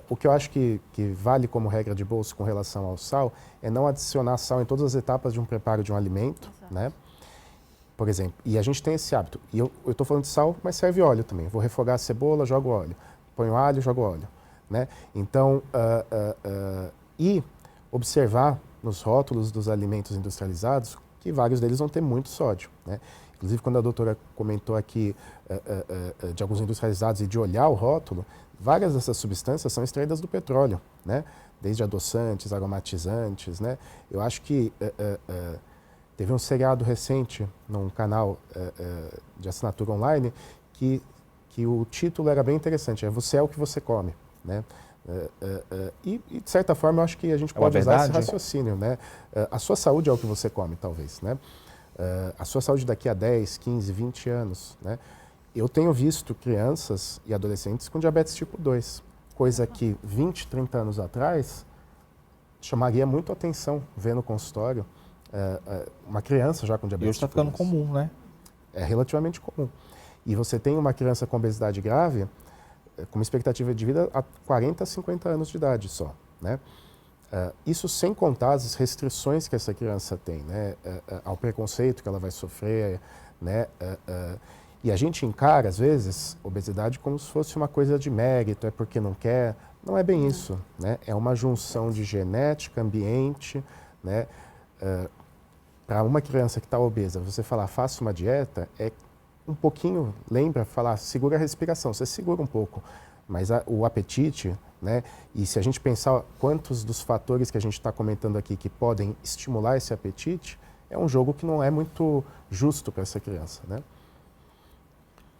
O que eu acho que vale como regra de bolso com relação ao sal é não adicionar sal em todas as etapas de um preparo de um alimento, né? Por exemplo, e a gente tem esse hábito, e eu estou falando de sal, mas serve óleo também. Vou refogar a cebola, jogo óleo. Ponho alho, jogo óleo, né? Então, e observar nos rótulos dos alimentos industrializados que vários deles vão ter muito sódio, né? Inclusive, quando a doutora comentou aqui de alguns industrializados e de olhar o rótulo, várias dessas substâncias são extraídas do petróleo, né? Desde adoçantes, aromatizantes, né? Eu acho que teve um seriado recente num canal de assinatura online que o título era bem interessante, Você é o que você come, né? E, de certa forma, eu acho que a gente pode usar esse raciocínio, né? A sua saúde é o que você come, talvez, né? A sua saúde daqui a 10, 15, 20 anos, né? Eu tenho visto crianças e adolescentes com diabetes tipo 2, coisa que 20, 30 anos atrás chamaria muito atenção ver no consultório uma criança já com diabetes. E hoje está ficando comum, né? É relativamente comum. E você tem uma criança com obesidade grave com uma expectativa de vida a 40, 50 anos de idade só, né? Isso sem contar as restrições que essa criança tem, né? Ao preconceito que ela vai sofrer, né? E a gente encara, às vezes, obesidade como se fosse uma coisa de mérito, é porque não quer. Não é bem isso, né? É uma junção de genética, ambiente, né? Para uma criança que está obesa, você falar, faça uma dieta, é um pouquinho, lembra, falar, segura a respiração, você segura um pouco, mas o apetite, né? E se a gente pensar quantos dos fatores que a gente está comentando aqui que podem estimular esse apetite, é um jogo que não é muito justo para essa criança, né?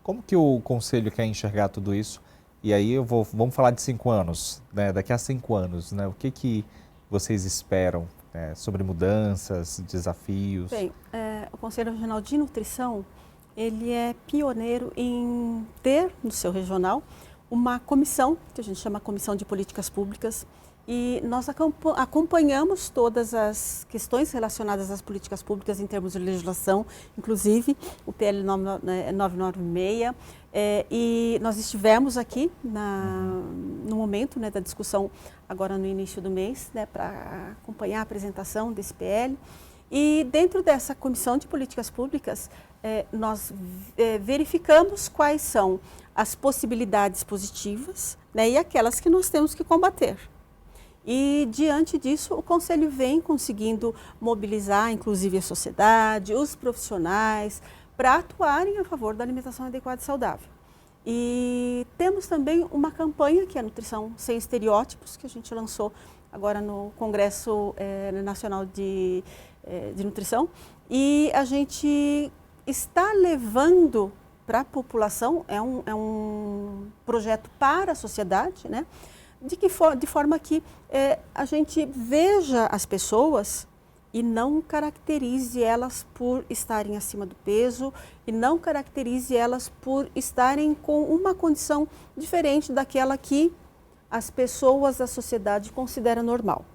Como que o conselho quer enxergar tudo isso? E aí vamos falar de 5 anos, né? Daqui a 5 anos, né? O que vocês esperam sobre mudanças, desafios? Bem, o Conselho Regional de Nutrição, ele é pioneiro em ter no seu regional uma comissão, que a gente chama Comissão de Políticas Públicas, e nós acompanhamos todas as questões relacionadas às políticas públicas em termos de legislação, inclusive o PL 996, e nós estivemos aqui no momento, né, da discussão agora no início do mês, né, para acompanhar a apresentação desse PL. E dentro dessa Comissão de Políticas Públicas, nós verificamos quais são as possibilidades positivas, né, e aquelas que nós temos que combater. E, diante disso, o Conselho vem conseguindo mobilizar, inclusive, a sociedade, os profissionais, para atuarem a favor da alimentação adequada e saudável. E temos também uma campanha, que é a Nutrição Sem Estereótipos, que a gente lançou agora no Congresso Nacional de Nutrição. E a gente está levando para a população, é um projeto para a sociedade, né? De forma que a gente veja as pessoas e não caracterize elas por estarem acima do peso e não caracterize elas por estarem com uma condição diferente daquela que as pessoas da sociedade consideram normal.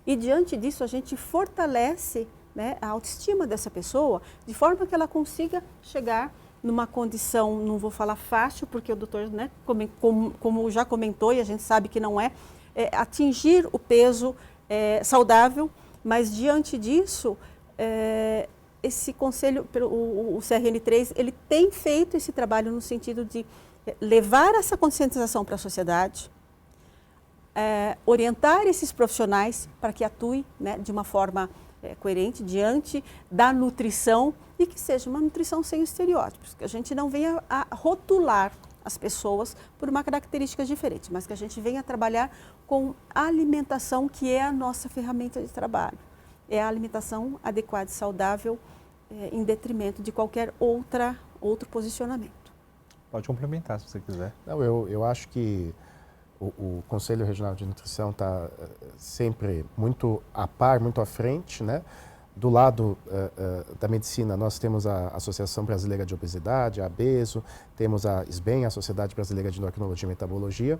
E diante disso a gente fortalece, né, a autoestima dessa pessoa de forma que ela consiga chegar numa condição, não vou falar fácil, porque o doutor, né, como já comentou, e a gente sabe que não é atingir o peso saudável, mas diante disso, esse conselho, o CRN3, ele tem feito esse trabalho no sentido de levar essa conscientização para a sociedade, orientar esses profissionais para que atuem, né, de uma forma coerente diante da nutrição e que seja uma nutrição sem estereótipos, que a gente não venha a rotular as pessoas por uma característica diferente, mas que a gente venha trabalhar com a alimentação, que é a nossa ferramenta de trabalho. É a alimentação adequada e saudável, em detrimento de qualquer outro posicionamento. Pode complementar, se você quiser. Não, eu acho que o Conselho Regional de Nutrição está sempre muito a par, muito à frente, né? Do lado da medicina, nós temos a Associação Brasileira de Obesidade, a ABESO, temos a SBEM, a Sociedade Brasileira de Endocrinologia e Metabologia,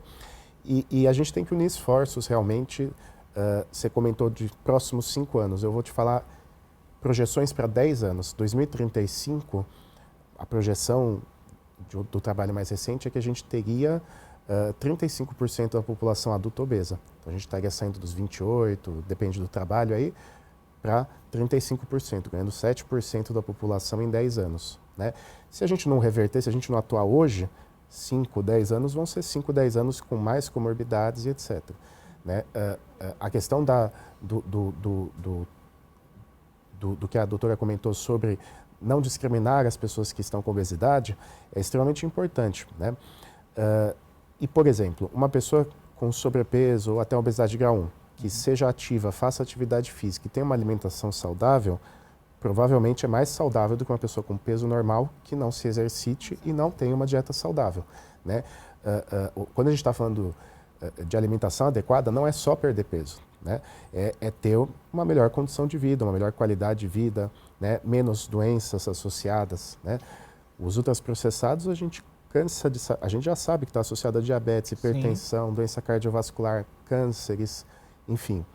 e a gente tem que unir esforços realmente. Você comentou de próximos 5 anos, eu vou te falar projeções para 10 anos. 2035, a projeção do trabalho mais recente é que a gente teria 35% da população adulta obesa. Então a gente estaria saindo dos 28%, depende do trabalho aí, para 35%, ganhando 7% da população em 10 anos. Né? Se a gente não reverter, se a gente não atuar hoje, 5, 10 anos vão ser 5, 10 anos com mais comorbidades e etc. Né? A questão do que a doutora comentou sobre não discriminar as pessoas que estão com obesidade é extremamente importante. Né? E, por exemplo, uma pessoa com sobrepeso ou até obesidade grau 1, que seja ativa, faça atividade física e tenha uma alimentação saudável, provavelmente é mais saudável do que uma pessoa com peso normal que não se exercite e não tenha uma dieta saudável. Né? Quando a gente está falando de alimentação adequada, não é só perder peso. Né? É ter uma melhor condição de vida, uma melhor qualidade de vida, né? Menos doenças associadas. Né? Os ultraprocessados a gente cansa de a gente já sabe que está associado a diabetes, hipertensão, doença cardiovascular, cânceres, enfim.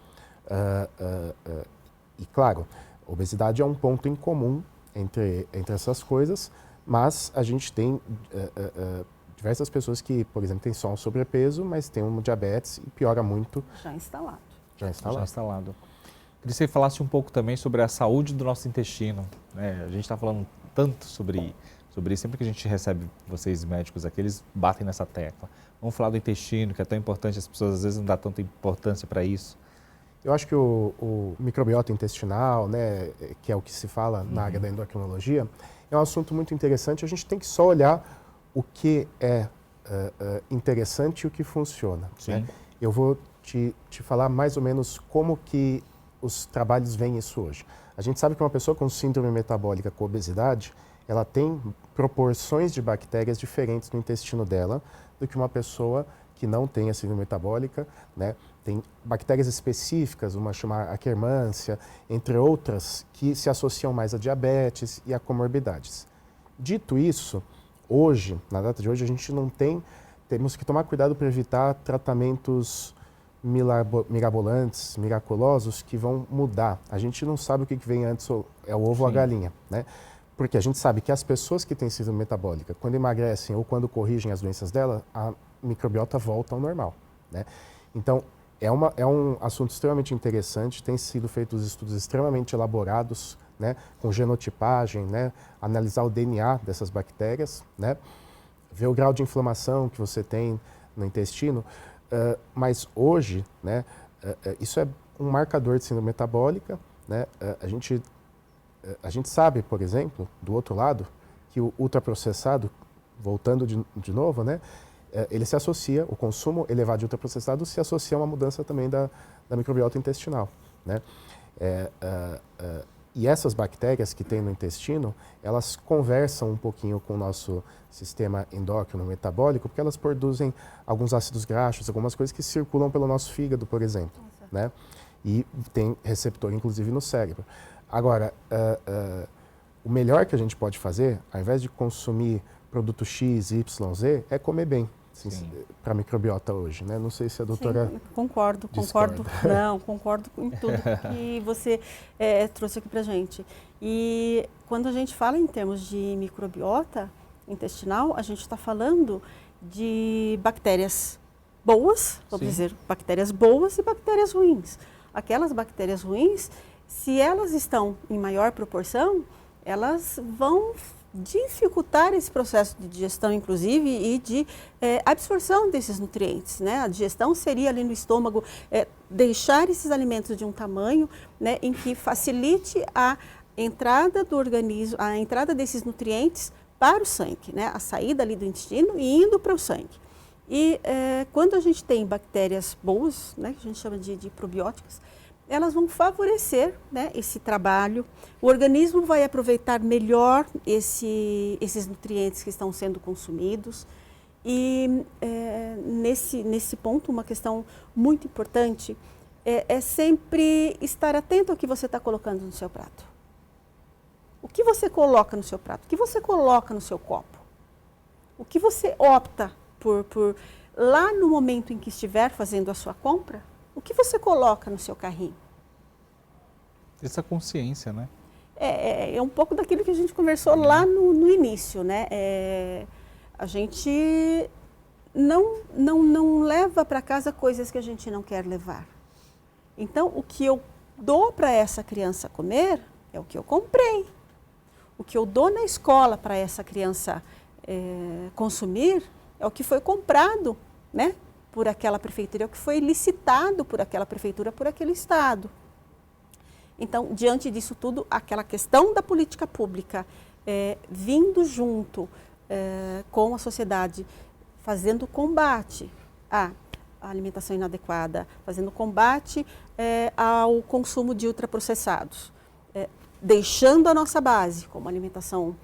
E claro, a obesidade é um ponto em comum entre essas coisas, mas a gente tem diversas pessoas que, por exemplo, têm só um sobrepeso, mas têm um diabetes e piora muito. Já instalado. Já instalado. Queria que você falasse um pouco também sobre a saúde do nosso intestino. Né? A gente está falando tanto sobre isso, sempre que a gente recebe vocês médicos aqui, eles batem nessa tecla. Vamos falar do intestino, que é tão importante, as pessoas às vezes não dão tanta importância para isso. Eu acho que o microbiota intestinal, né, que é o que se fala na área da endocrinologia, é um assunto muito interessante. A gente tem que só olhar o que é interessante e o que funciona. Né? Eu vou te falar mais ou menos como que os trabalhos veem isso hoje. A gente sabe que uma pessoa com síndrome metabólica, com obesidade, ela tem proporções de bactérias diferentes no intestino dela do que uma pessoa que não tem a síndrome metabólica, né? Tem bactérias específicas, uma chamada Akkermansia, entre outras, que se associam mais a diabetes e a comorbidades. Dito isso, hoje, na data de hoje, a gente não temos que tomar cuidado para evitar tratamentos mirabolantes, miraculosos, que vão mudar. A gente não sabe o que vem antes, é o ovo ou a galinha, né? Porque a gente sabe que as pessoas que têm síndrome metabólica, quando emagrecem ou quando corrigem as doenças dela, a microbiota volta ao normal, né? Então, é um assunto extremamente interessante, tem sido feitos estudos extremamente elaborados, né, com genotipagem, né, analisar o DNA dessas bactérias, né, ver o grau de inflamação que você tem no intestino, mas hoje, né, isso é um marcador de síndrome metabólica, né, a gente sabe, por exemplo, do outro lado, que o ultraprocessado, voltando de novo, né, ele se associa, o consumo elevado de ultraprocessado se associa a uma mudança também da microbiota intestinal. Né? E essas bactérias que tem no intestino, elas conversam um pouquinho com o nosso sistema endócrino metabólico, porque elas produzem alguns ácidos graxos, algumas coisas que circulam pelo nosso fígado, por exemplo. Né? E tem receptor, inclusive, no cérebro. Agora, o melhor que a gente pode fazer, ao invés de consumir produto X, Y, Z, é comer bem para a microbiota hoje, né? Não sei se a doutora... Sim, concordo. Não, concordo em tudo que você trouxe aqui para a gente. E quando a gente fala em termos de microbiota intestinal, a gente está falando de bactérias boas, vamos dizer, bactérias boas e bactérias ruins. Aquelas bactérias ruins, se elas estão em maior proporção, elas vão dificultar esse processo de digestão, inclusive, e de absorção desses nutrientes. Né? A digestão seria ali no estômago, deixar esses alimentos de um tamanho, né, em que facilite a entrada do organismo, a entrada desses nutrientes para o sangue, né? A saída ali do intestino e indo para o sangue. E quando a gente tem bactérias boas, né, que a gente chama de probióticas, elas vão favorecer, né, esse trabalho. O organismo vai aproveitar melhor esses nutrientes que estão sendo consumidos. E nesse ponto, uma questão muito importante é sempre estar atento ao que você está colocando no seu prato. O que você coloca no seu prato? O que você coloca no seu copo? O que você opta por lá no momento em que estiver fazendo a sua compra, o que você coloca no seu carrinho? Essa consciência, né? É um pouco daquilo que a gente conversou lá no início, né? A gente não leva para casa coisas que a gente não quer levar. Então, o que eu dou para essa criança comer é o que eu comprei. O que eu dou na escola para essa criança consumir é o que foi comprado, né, por aquela prefeitura, é o que foi licitado por aquela prefeitura, por aquele estado. Então, diante disso tudo, aquela questão da política pública vindo junto com a sociedade, fazendo combate à alimentação inadequada, fazendo combate ao consumo de ultraprocessados, deixando a nossa base como alimentação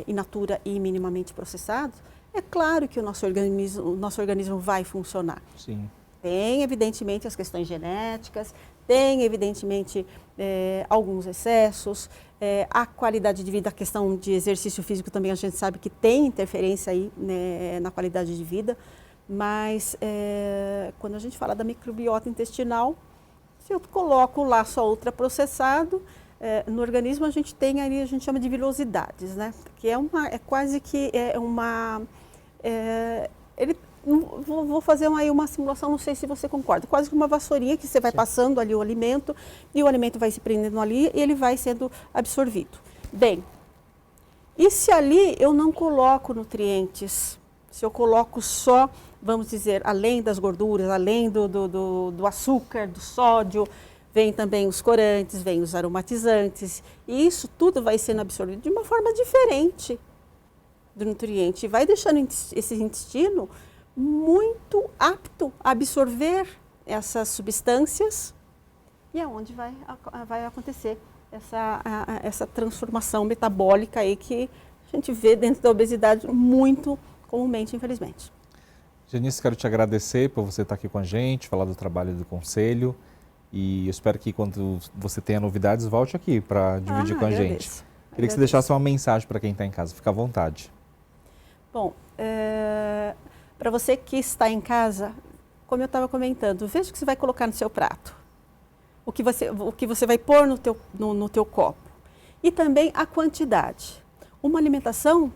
in natura e minimamente processada, é claro que o nosso organismo vai funcionar. Sim. Tem, evidentemente, as questões genéticas, tem, evidentemente, alguns excessos, a qualidade de vida, a questão de exercício físico também a gente sabe que tem interferência aí, né, na qualidade de vida, mas quando a gente fala da microbiota intestinal, se eu coloco lá só ultraprocessado, no organismo a gente tem ali, a gente chama de vilosidades, né? Que quase que vou fazer aí uma simulação, não sei se você concorda, quase que uma vassourinha que você vai passando ali o alimento e o alimento vai se prendendo ali e ele vai sendo absorvido. Bem, e se ali eu não coloco nutrientes, se eu coloco só, vamos dizer, além das gorduras, além do açúcar, do sódio, vem também os corantes, vem os aromatizantes, e isso tudo vai sendo absorvido de uma forma diferente do nutriente, e vai deixando esse intestino muito apto a absorver essas substâncias, e é onde vai acontecer essa transformação metabólica aí que a gente vê dentro da obesidade muito comumente, infelizmente. Janice, quero te agradecer por você estar aqui com a gente, falar do trabalho do Conselho. E eu espero que quando você tenha novidades, volte aqui para dividir com a gente. Queria que você deixasse uma mensagem para quem está em casa. Fica à vontade. Bom, para você que está em casa, como eu estava comentando, veja o que você vai colocar no seu prato. O que você vai pôr no teu copo. E também a quantidade. Uma alimentação,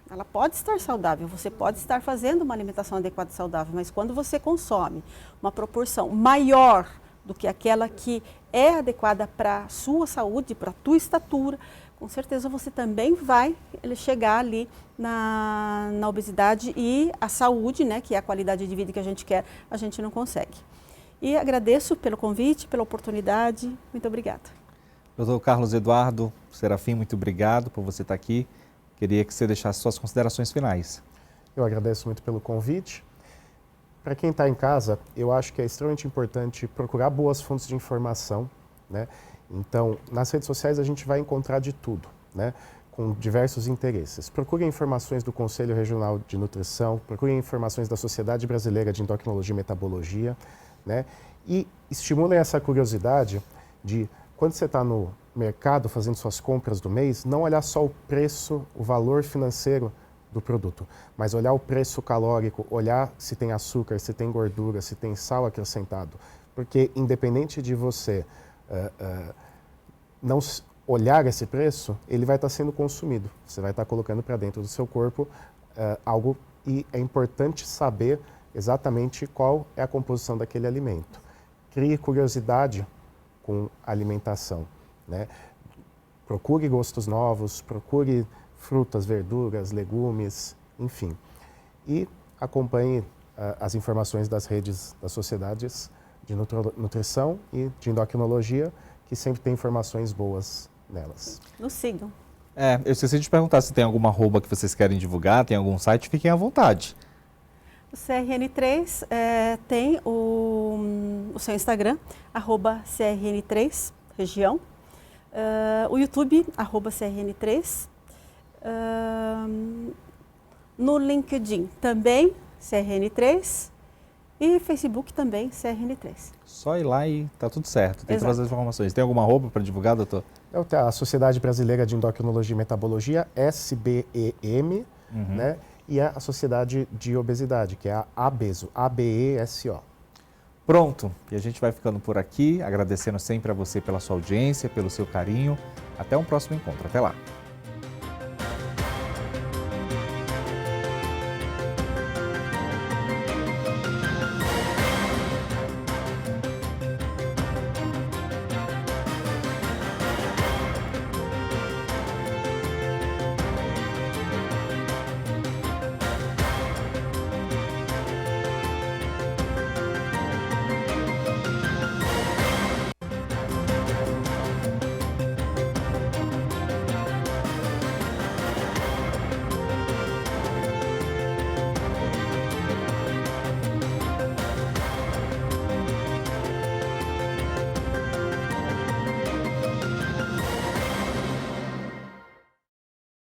ela pode estar saudável, você pode estar fazendo uma alimentação adequada e saudável, mas quando você consome uma proporção maior do que aquela que é adequada para a sua saúde, para a tua estatura, com certeza você também vai chegar ali na obesidade, e a saúde, né, que é a qualidade de vida que a gente quer, a gente não consegue. E agradeço pelo convite, pela oportunidade. Muito obrigada. Doutor Carlos Eduardo Serafim, muito obrigado por você estar aqui. Queria que você deixasse suas considerações finais. Eu agradeço muito pelo convite. Para quem está em casa, eu acho que é extremamente importante procurar boas fontes de informação, né? Então, nas redes sociais a gente vai encontrar de tudo, né? Com diversos interesses. Procurem informações do Conselho Regional de Nutrição, procurem informações da Sociedade Brasileira de Endocrinologia e Metabologia, né? E estimulem essa curiosidade de, quando você está no mercado fazendo suas compras do mês, não olhar só o preço, o valor financeiro do produto, mas olhar o preço calórico, olhar se tem açúcar, se tem gordura, se tem sal acrescentado. Porque independente de você não olhar esse preço, ele vai estar sendo consumido. Você vai estar colocando para dentro do seu corpo algo, e é importante saber exatamente qual é a composição daquele alimento. Crie curiosidade com a alimentação, né? Procure gostos novos, procure frutas, verduras, legumes, enfim. E acompanhe as informações das redes das sociedades de nutrição e de endocrinologia, que sempre tem informações boas nelas. Nos sigam. Eu esqueci de perguntar se tem alguma arroba que vocês querem divulgar, tem algum site, fiquem à vontade. O CRN3 tem o seu Instagram, @CRN3 região. O YouTube, @CRN3. No LinkedIn também, CRN3. E Facebook também, CRN3. Só ir lá e tá tudo certo, tem Exato. todas as informações. Tem alguma arroba para divulgar, doutor? A Sociedade Brasileira de Endocrinologia e Metabologia, SBEM, né? E a Sociedade de Obesidade, que é a ABESO, ABESO. Pronto, e a gente vai ficando por aqui, agradecendo sempre a você pela sua audiência, pelo seu carinho. Até um próximo encontro, até lá.